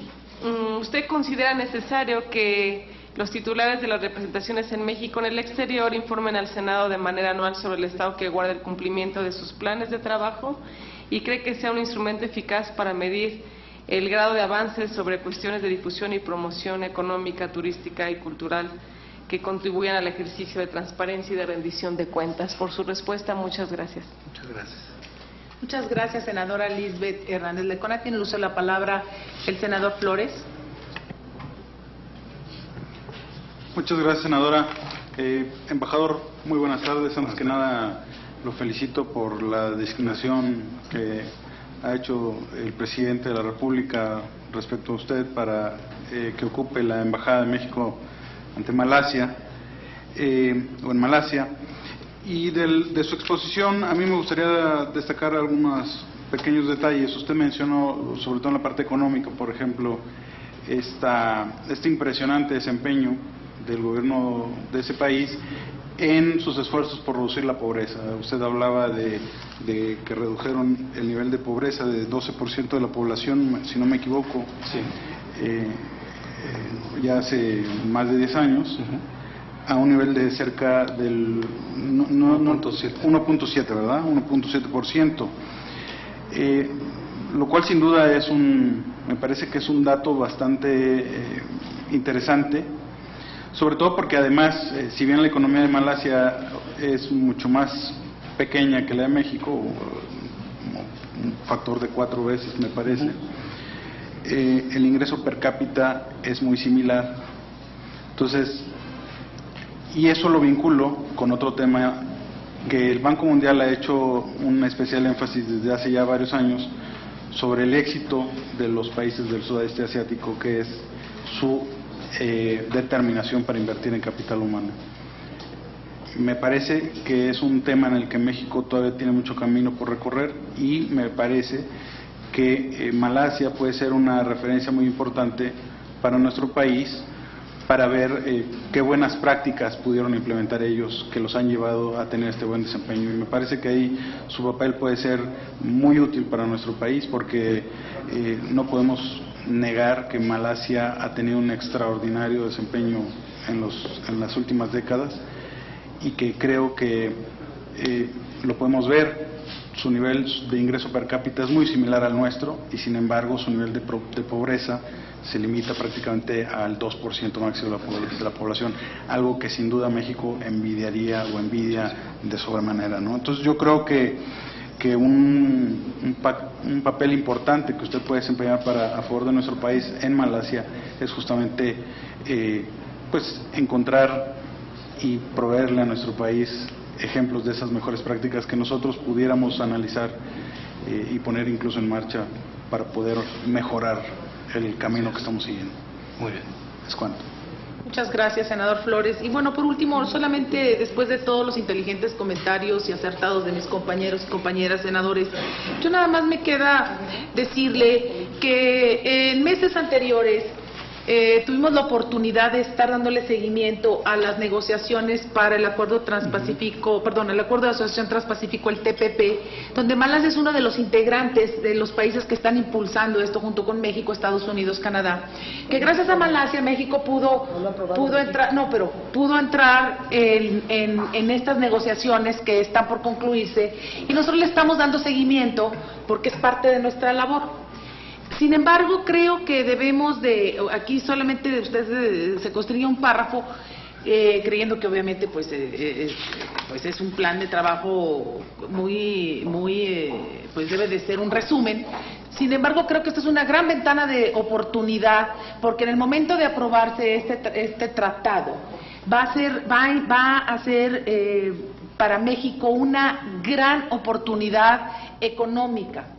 usted considera necesario que los titulares de las representaciones en México en el exterior informen al Senado de manera anual sobre el estado que guarda el cumplimiento de sus planes de trabajo, y cree que sea un instrumento eficaz para medir el grado de avance sobre cuestiones de difusión y promoción económica, turística y cultural que contribuyan al ejercicio de transparencia y de rendición de cuentas. Por su respuesta, muchas gracias. Muchas gracias. Muchas gracias, senadora Lisbeth Hernández Lecona. Tiene el uso de la palabra el senador Flores. Muchas gracias, senadora. Embajador, muy buenas tardes. Antes que nada, lo felicito por la designación que ha hecho el presidente de la República respecto a usted para que ocupe la Embajada de México ante Malasia, o en Malasia. Y de su exposición, a mí me gustaría destacar algunos pequeños detalles. Usted mencionó, sobre todo en la parte económica, por ejemplo, este impresionante desempeño del gobierno de ese país en sus esfuerzos por reducir la pobreza. Usted hablaba de que redujeron el nivel de pobreza de 12% de la población, si no me equivoco, sí. Ya hace más de 10 años, a un nivel de cerca del 1.7, ¿verdad? 1.7%. Lo cual sin duda me parece que es un dato bastante interesante, sobre todo porque además, si bien la economía de Malasia es mucho más pequeña que la de México, un factor de 4 veces me parece, el ingreso per cápita es muy similar. Entonces, y eso lo vinculo con otro tema que el Banco Mundial ha hecho un especial énfasis desde hace ya varios años sobre el éxito de los países del sudeste asiático, que es su determinación para invertir en capital humano. Me parece que es un tema en el que México todavía tiene mucho camino por recorrer, y me parece que Malasia puede ser una referencia muy importante para nuestro país, para ver qué buenas prácticas pudieron implementar ellos que los han llevado a tener este buen desempeño. Y me parece que ahí su papel puede ser muy útil para nuestro país, porque no podemos negar que Malasia ha tenido un extraordinario desempeño en las últimas décadas, y que creo que lo podemos ver. Su nivel de ingreso per cápita es muy similar al nuestro, y sin embargo su nivel de pobreza se limita prácticamente al 2% máximo de la población, algo que sin duda México envidia de sobremanera, ¿no? Entonces yo creo que un papel importante que usted puede desempeñar a favor de nuestro país en Malasia es justamente pues encontrar y proveerle a nuestro país ejemplos de esas mejores prácticas que nosotros pudiéramos analizar y poner incluso en marcha para poder mejorar el camino que estamos siguiendo. Muy bien. Es cuanto. Muchas gracias, senador Flores. Y bueno, por último, solamente después de todos los inteligentes comentarios y acertados de mis compañeros y compañeras senadores, yo nada más me queda decirle que en meses anteriores tuvimos la oportunidad de estar dándole seguimiento a las negociaciones para el Acuerdo Transpacífico, el Acuerdo de Asociación Transpacífico, el TPP, donde Malasia es uno de los integrantes de los países que están impulsando esto junto con México, Estados Unidos, Canadá, que gracias a Malasia México pudo entrar en estas negociaciones que están por concluirse, y nosotros le estamos dando seguimiento porque es parte de nuestra labor. Sin embargo, creo que debemos de, aquí solamente usted se construye un párrafo creyendo que obviamente pues es un plan de trabajo pues debe de ser un resumen. Sin embargo, creo que esta es una gran ventana de oportunidad, porque en el momento de aprobarse este tratado va a ser para México una gran oportunidad económica.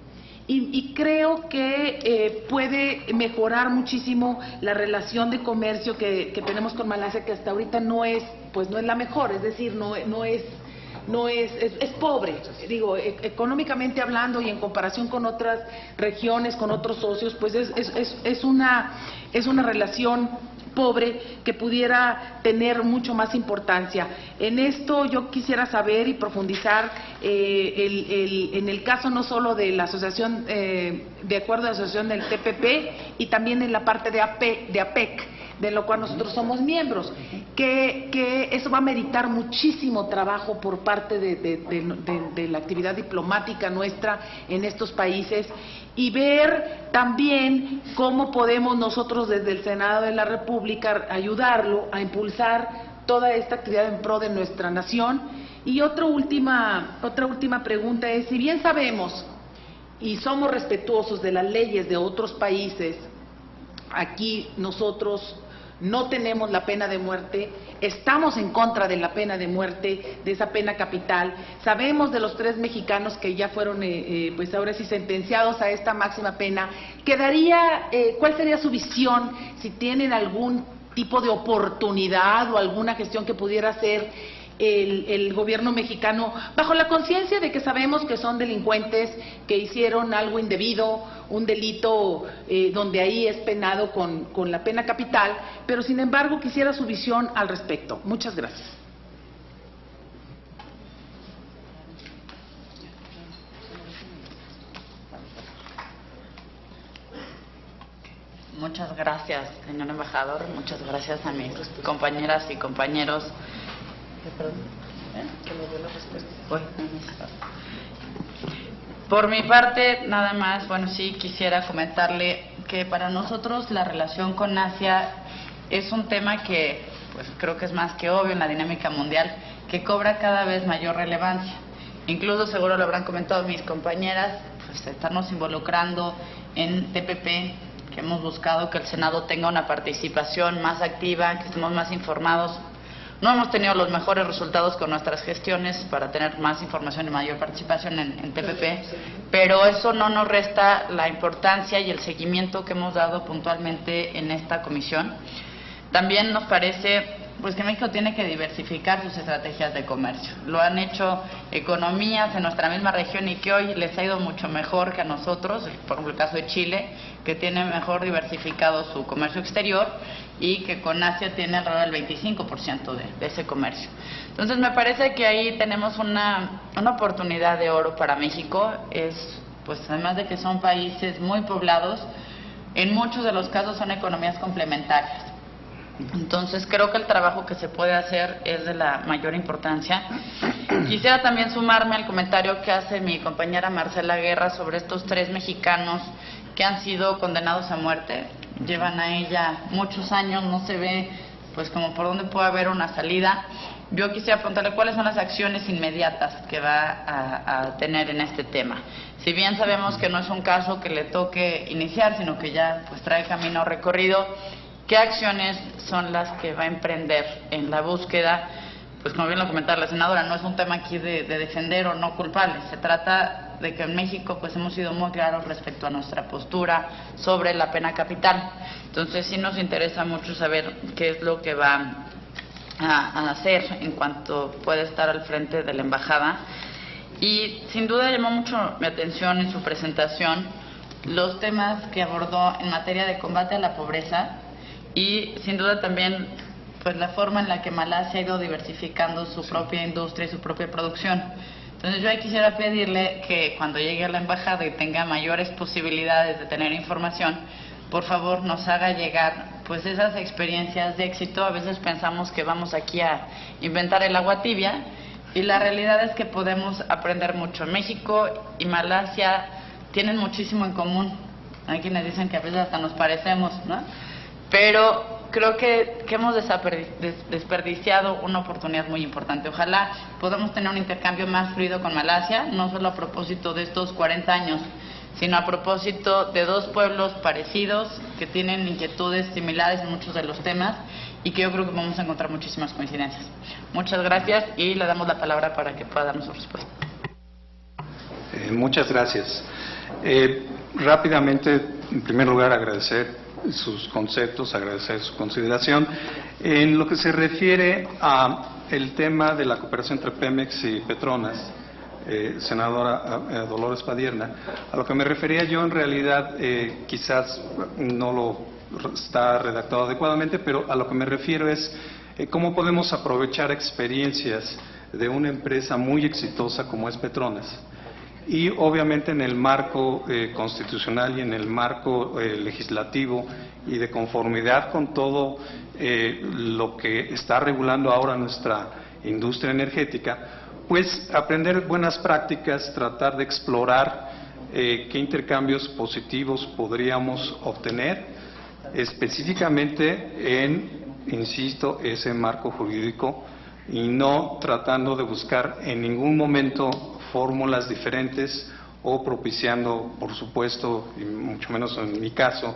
Y creo que puede mejorar muchísimo la relación de comercio que tenemos con Malasia, que hasta ahorita no es la mejor, es decir, es pobre, digo, económicamente hablando, y en comparación con otras regiones, con otros socios, pues es una relación pobre que pudiera tener mucho más importancia. En esto yo quisiera saber y profundizar en el caso no solo de la asociación, de acuerdo a la asociación del TPP, y también en la parte de APEC, de lo cual nosotros somos miembros, que eso va a meritar muchísimo trabajo por parte de la actividad diplomática nuestra en estos países, y ver también cómo podemos nosotros desde el Senado de la República ayudarlo a impulsar toda esta actividad en pro de nuestra nación. Y otra última pregunta es, si bien sabemos y somos respetuosos de las leyes de otros países, aquí nosotros no tenemos la pena de muerte, estamos en contra de la pena de muerte, de esa pena capital. Sabemos de los 3 mexicanos que ya fueron, pues ahora sí, sentenciados a esta máxima pena. ¿Cuál sería su visión, si tienen algún tipo de oportunidad o alguna gestión que pudiera hacer el gobierno mexicano, bajo la conciencia de que sabemos que son delincuentes, que hicieron algo indebido, un delito donde ahí es penado con la pena capital, pero sin embargo quisiera su visión al respecto? Muchas gracias. Muchas gracias, señor embajador. Muchas gracias a mis compañeras y compañeros. Por mi parte, nada más, sí quisiera comentarle que para nosotros la relación con Asia es un tema que pues creo que es más que obvio en la dinámica mundial, que cobra cada vez mayor relevancia. Incluso, seguro lo habrán comentado mis compañeras, pues estarnos involucrando en TPP, que hemos buscado que el Senado tenga una participación más activa, que estemos más informados. No hemos tenido los mejores resultados con nuestras gestiones para tener más información y mayor participación en TPP, pero eso no nos resta la importancia y el seguimiento que hemos dado puntualmente en esta comisión. También nos parece pues que México tiene que diversificar sus estrategias de comercio. Lo han hecho economías en nuestra misma región y que hoy les ha ido mucho mejor que a nosotros, por ejemplo el caso de Chile, que tiene mejor diversificado su comercio exterior y que con Asia tiene alrededor del 25% de ese comercio. Entonces me parece que ahí tenemos una oportunidad de oro para México, pues además de que son países muy poblados, en muchos de los casos son economías complementarias. Entonces creo que el trabajo que se puede hacer es de la mayor importancia. Quisiera también sumarme al comentario que hace mi compañera Marcela Guerra sobre estos 3 mexicanos que han sido condenados a muerte. Llevan a ella muchos años, no se ve pues como por dónde puede haber una salida. Yo quisiera preguntarle cuáles son las acciones inmediatas que va a tener en este tema. Si bien sabemos que no es un caso que le toque iniciar, sino que ya pues trae camino recorrido, ¿qué acciones son las que va a emprender en la búsqueda? Pues como bien lo comentaba la senadora, no es un tema aquí de defender o no culpables, se trata de que en México pues hemos sido muy claros respecto a nuestra postura sobre la pena capital. Entonces sí nos interesa mucho saber qué es lo que va a hacer en cuanto pueda estar al frente de la embajada. Y sin duda llamó mucho mi atención en su presentación los temas que abordó en materia de combate a la pobreza y sin duda también pues la forma en la que Malasia ha ido diversificando su propia industria y su propia producción. Entonces yo ahí quisiera pedirle que cuando llegue a la embajada y tenga mayores posibilidades de tener información, por favor nos haga llegar pues esas experiencias de éxito. A veces pensamos que vamos aquí a inventar el agua tibia y la realidad es que podemos aprender mucho. México y Malasia tienen muchísimo en común. Hay quienes dicen que a veces hasta nos parecemos, ¿no? Pero creo que hemos desperdiciado una oportunidad muy importante. Ojalá podamos tener un intercambio más fluido con Malasia, no solo a propósito de estos 40 años, sino a propósito de 2 pueblos parecidos que tienen inquietudes similares en muchos de los temas y que yo creo que vamos a encontrar muchísimas coincidencias. Muchas gracias y le damos la palabra para que pueda darnos su respuesta. Muchas gracias. Rápidamente, en primer lugar, agradecer sus conceptos, agradecer su consideración. En lo que se refiere a el tema de la cooperación entre Pemex y Petronas, senadora Dolores Padierna, a lo que me refería yo en realidad quizás no lo está redactado adecuadamente, pero a lo que me refiero es cómo podemos aprovechar experiencias de una empresa muy exitosa como es Petronas y obviamente en el marco constitucional y en el marco legislativo y de conformidad con todo lo que está regulando ahora nuestra industria energética, pues aprender buenas prácticas, tratar de explorar qué intercambios positivos podríamos obtener específicamente en, insisto, ese marco jurídico y no tratando de buscar en ningún momento fórmulas diferentes o propiciando, por supuesto, y mucho menos en mi caso,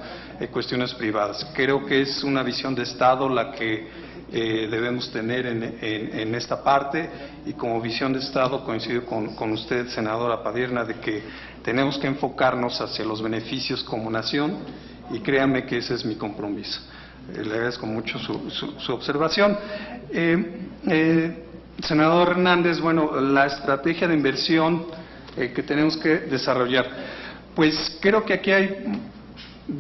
cuestiones privadas. Creo que es una visión de Estado la que debemos tener en esta parte y como visión de Estado coincido con usted, senadora Padierna, de que tenemos que enfocarnos hacia los beneficios como nación y créanme que ese es mi compromiso. Le agradezco mucho su observación. Senador Hernández, bueno, la estrategia de inversión que tenemos que desarrollar, pues creo que aquí hay,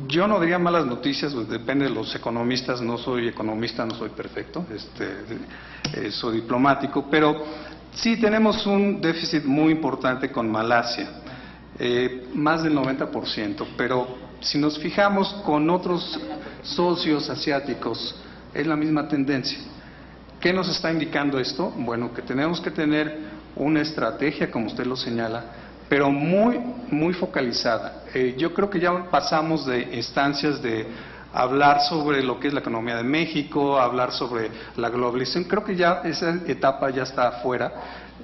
yo no diría malas noticias, pues depende de los economistas, no soy economista, no soy perfecto, soy diplomático, pero sí tenemos un déficit muy importante con Malasia, más del 90%, pero si nos fijamos con otros socios asiáticos, es la misma tendencia. ¿Qué nos está indicando esto? Bueno, que tenemos que tener una estrategia, como usted lo señala, pero muy focalizada. Yo creo que ya pasamos de instancias de hablar sobre lo que es la economía de México, hablar sobre la globalización. Creo que ya esa etapa ya está afuera.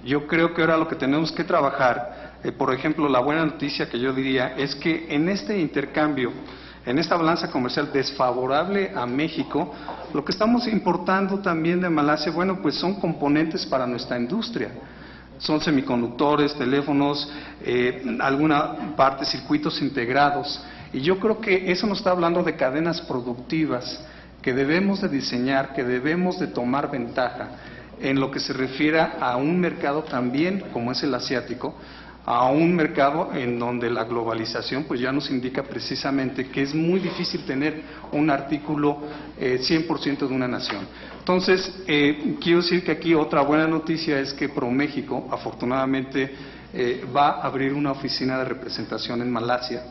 Yo creo que ahora lo que tenemos que trabajar, por ejemplo, la buena noticia que yo diría es que en este intercambio, en esta balanza comercial desfavorable a México, lo que estamos importando también de Malasia, bueno, pues son componentes para nuestra industria. Son semiconductores, teléfonos, alguna parte circuitos integrados. Y yo creo que eso nos está hablando de cadenas productivas que debemos de diseñar, que debemos de tomar ventaja en lo que se refiere a un mercado también como es el asiático, a un mercado en donde la globalización pues ya nos indica precisamente que es muy difícil tener un artículo 100% de una nación. Entonces, quiero decir que aquí otra buena noticia es que ProMéxico afortunadamente va a abrir una oficina de representación en Malasia.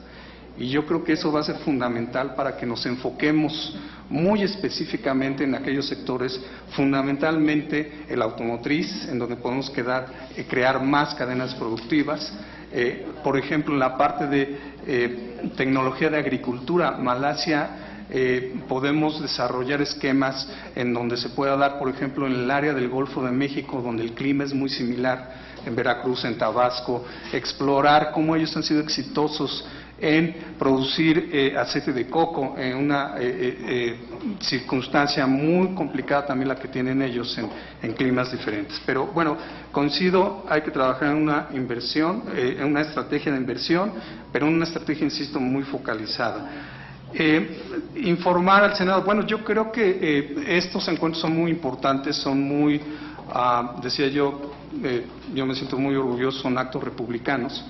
Y yo creo que eso va a ser fundamental para que nos enfoquemos muy específicamente en aquellos sectores, fundamentalmente el automotriz, en donde podemos crear más cadenas productivas. Por ejemplo, en la parte de tecnología de agricultura, Malasia, podemos desarrollar esquemas en donde se pueda dar, por ejemplo, en el área del Golfo de México, donde el clima es muy similar, en Veracruz, en Tabasco, explorar cómo ellos han sido exitosos en producir aceite de coco en una circunstancia muy complicada también la que tienen ellos en climas diferentes. Pero bueno, coincido, hay que trabajar en una inversión, en una estrategia de inversión, pero en una estrategia, insisto, muy focalizada. Informar al Senado, bueno, yo creo que estos encuentros son muy importantes, son muy, decía yo me siento muy orgulloso, son actos republicanos.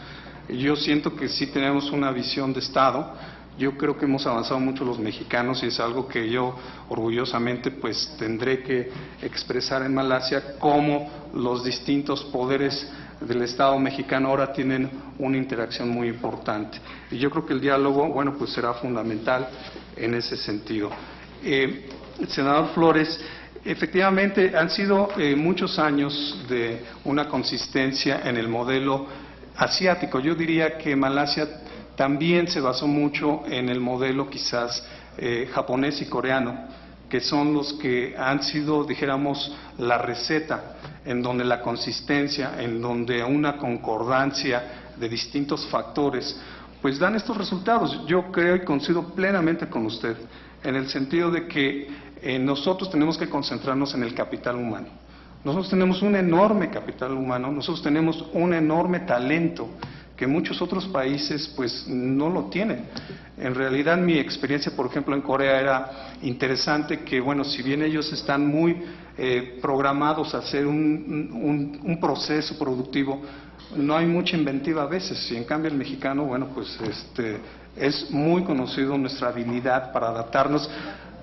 Yo siento que sí tenemos una visión de Estado. Yo creo que hemos avanzado mucho los mexicanos y es algo que yo orgullosamente pues tendré que expresar en Malasia, cómo los distintos poderes del Estado mexicano ahora tienen una interacción muy importante. Y yo creo que el diálogo, bueno, pues será fundamental en ese sentido. Senador Flores, efectivamente han sido muchos años de una consistencia en el modelo asiático. Yo diría que Malasia también se basó mucho en el modelo quizás japonés y coreano, que son los que han sido, dijéramos, la receta, en donde la consistencia, en donde una concordancia de distintos factores, pues dan estos resultados. Yo creo y coincido plenamente con usted, en el sentido de que nosotros tenemos que concentrarnos en el capital humano. Nosotros tenemos un enorme capital humano, nosotros tenemos un enorme talento que muchos otros países pues no lo tienen. En realidad mi experiencia, por ejemplo, en Corea era interesante que, bueno, si bien ellos están muy programados a hacer un proceso productivo, no hay mucha inventiva a veces, y en cambio el mexicano, bueno, pues es muy conocido nuestra habilidad para adaptarnos.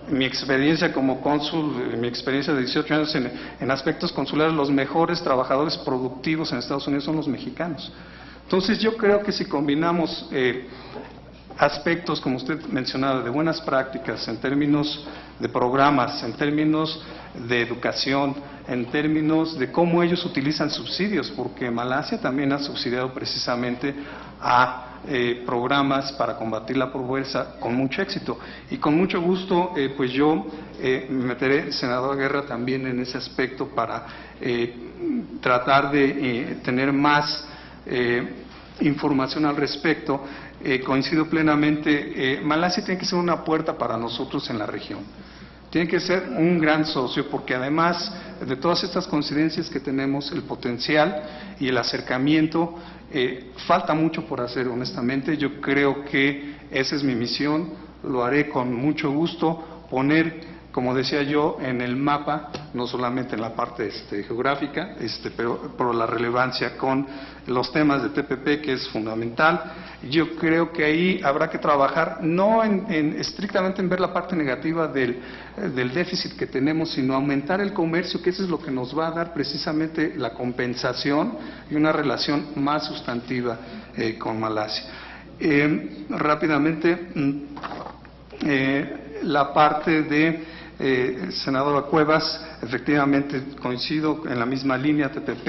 Mi experiencia como cónsul, mi experiencia de 18 años en aspectos consulares, los mejores trabajadores productivos en Estados Unidos son los mexicanos. Entonces yo creo que si combinamos aspectos, como usted mencionaba, de buenas prácticas en términos de programas, en términos de educación, en términos de cómo ellos utilizan subsidios, porque Malasia también ha subsidiado precisamente a programas para combatir la pobreza con mucho éxito. Y con mucho gusto, pues yo me meteré, senador Guerra, también en ese aspecto para tratar de tener más información al respecto. Coincido plenamente, Malasia tiene que ser una puerta para nosotros en la región. Tiene que ser un gran socio, porque además de todas estas coincidencias que tenemos, el potencial y el acercamiento, falta mucho por hacer, honestamente. Yo creo que esa es mi misión, lo haré con mucho gusto, poner, como decía yo, en el mapa, no solamente en la parte geográfica, pero la relevancia con los temas de TPP, que es fundamental. Yo creo que ahí habrá que trabajar, no estrictamente en ver la parte negativa del déficit que tenemos, sino aumentar el comercio, que eso es lo que nos va a dar precisamente la compensación y una relación más sustantiva con Malasia. Rápidamente, la parte de senadora Cuevas, efectivamente coincido en la misma línea. TPP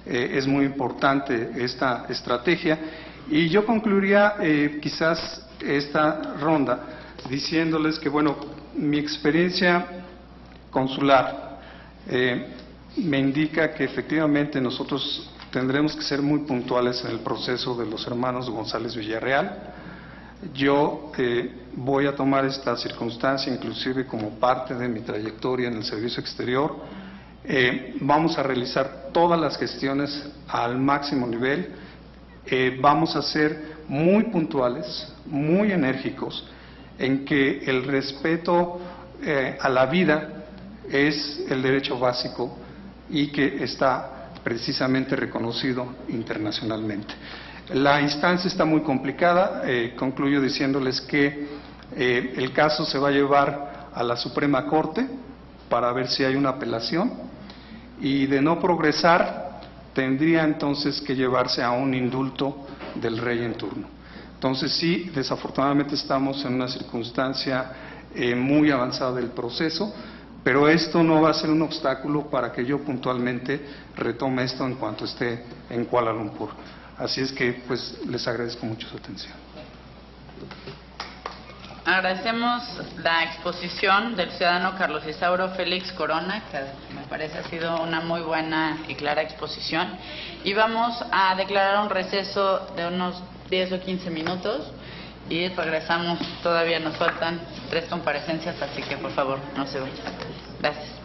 es muy importante esta estrategia, y yo concluiría quizás esta ronda diciéndoles que, bueno, mi experiencia consular me indica que efectivamente nosotros tendremos que ser muy puntuales en el proceso de los hermanos González Villarreal. Yo voy a tomar esta circunstancia inclusive como parte de mi trayectoria en el servicio exterior. Vamos a realizar todas las gestiones al máximo nivel. Vamos a ser muy puntuales, muy enérgicos en que el respeto a la vida es el derecho básico y que está precisamente reconocido internacionalmente. La instancia está muy complicada. Concluyo diciéndoles que el caso se va a llevar a la Suprema Corte para ver si hay una apelación, y de no progresar tendría entonces que llevarse a un indulto del rey en turno. Entonces sí, desafortunadamente estamos en una circunstancia muy avanzada del proceso, pero esto no va a ser un obstáculo para que yo puntualmente retome esto en cuanto esté en Kuala Lumpur. Así es que pues les agradezco mucho su atención. Agradecemos la exposición del ciudadano Carlos Isauro Félix Corona, que me parece ha sido una muy buena y clara exposición. Y vamos a declarar un receso de unos 10 o 15 minutos y regresamos. Todavía nos faltan 3 comparecencias, así que por favor no se vayan. Gracias.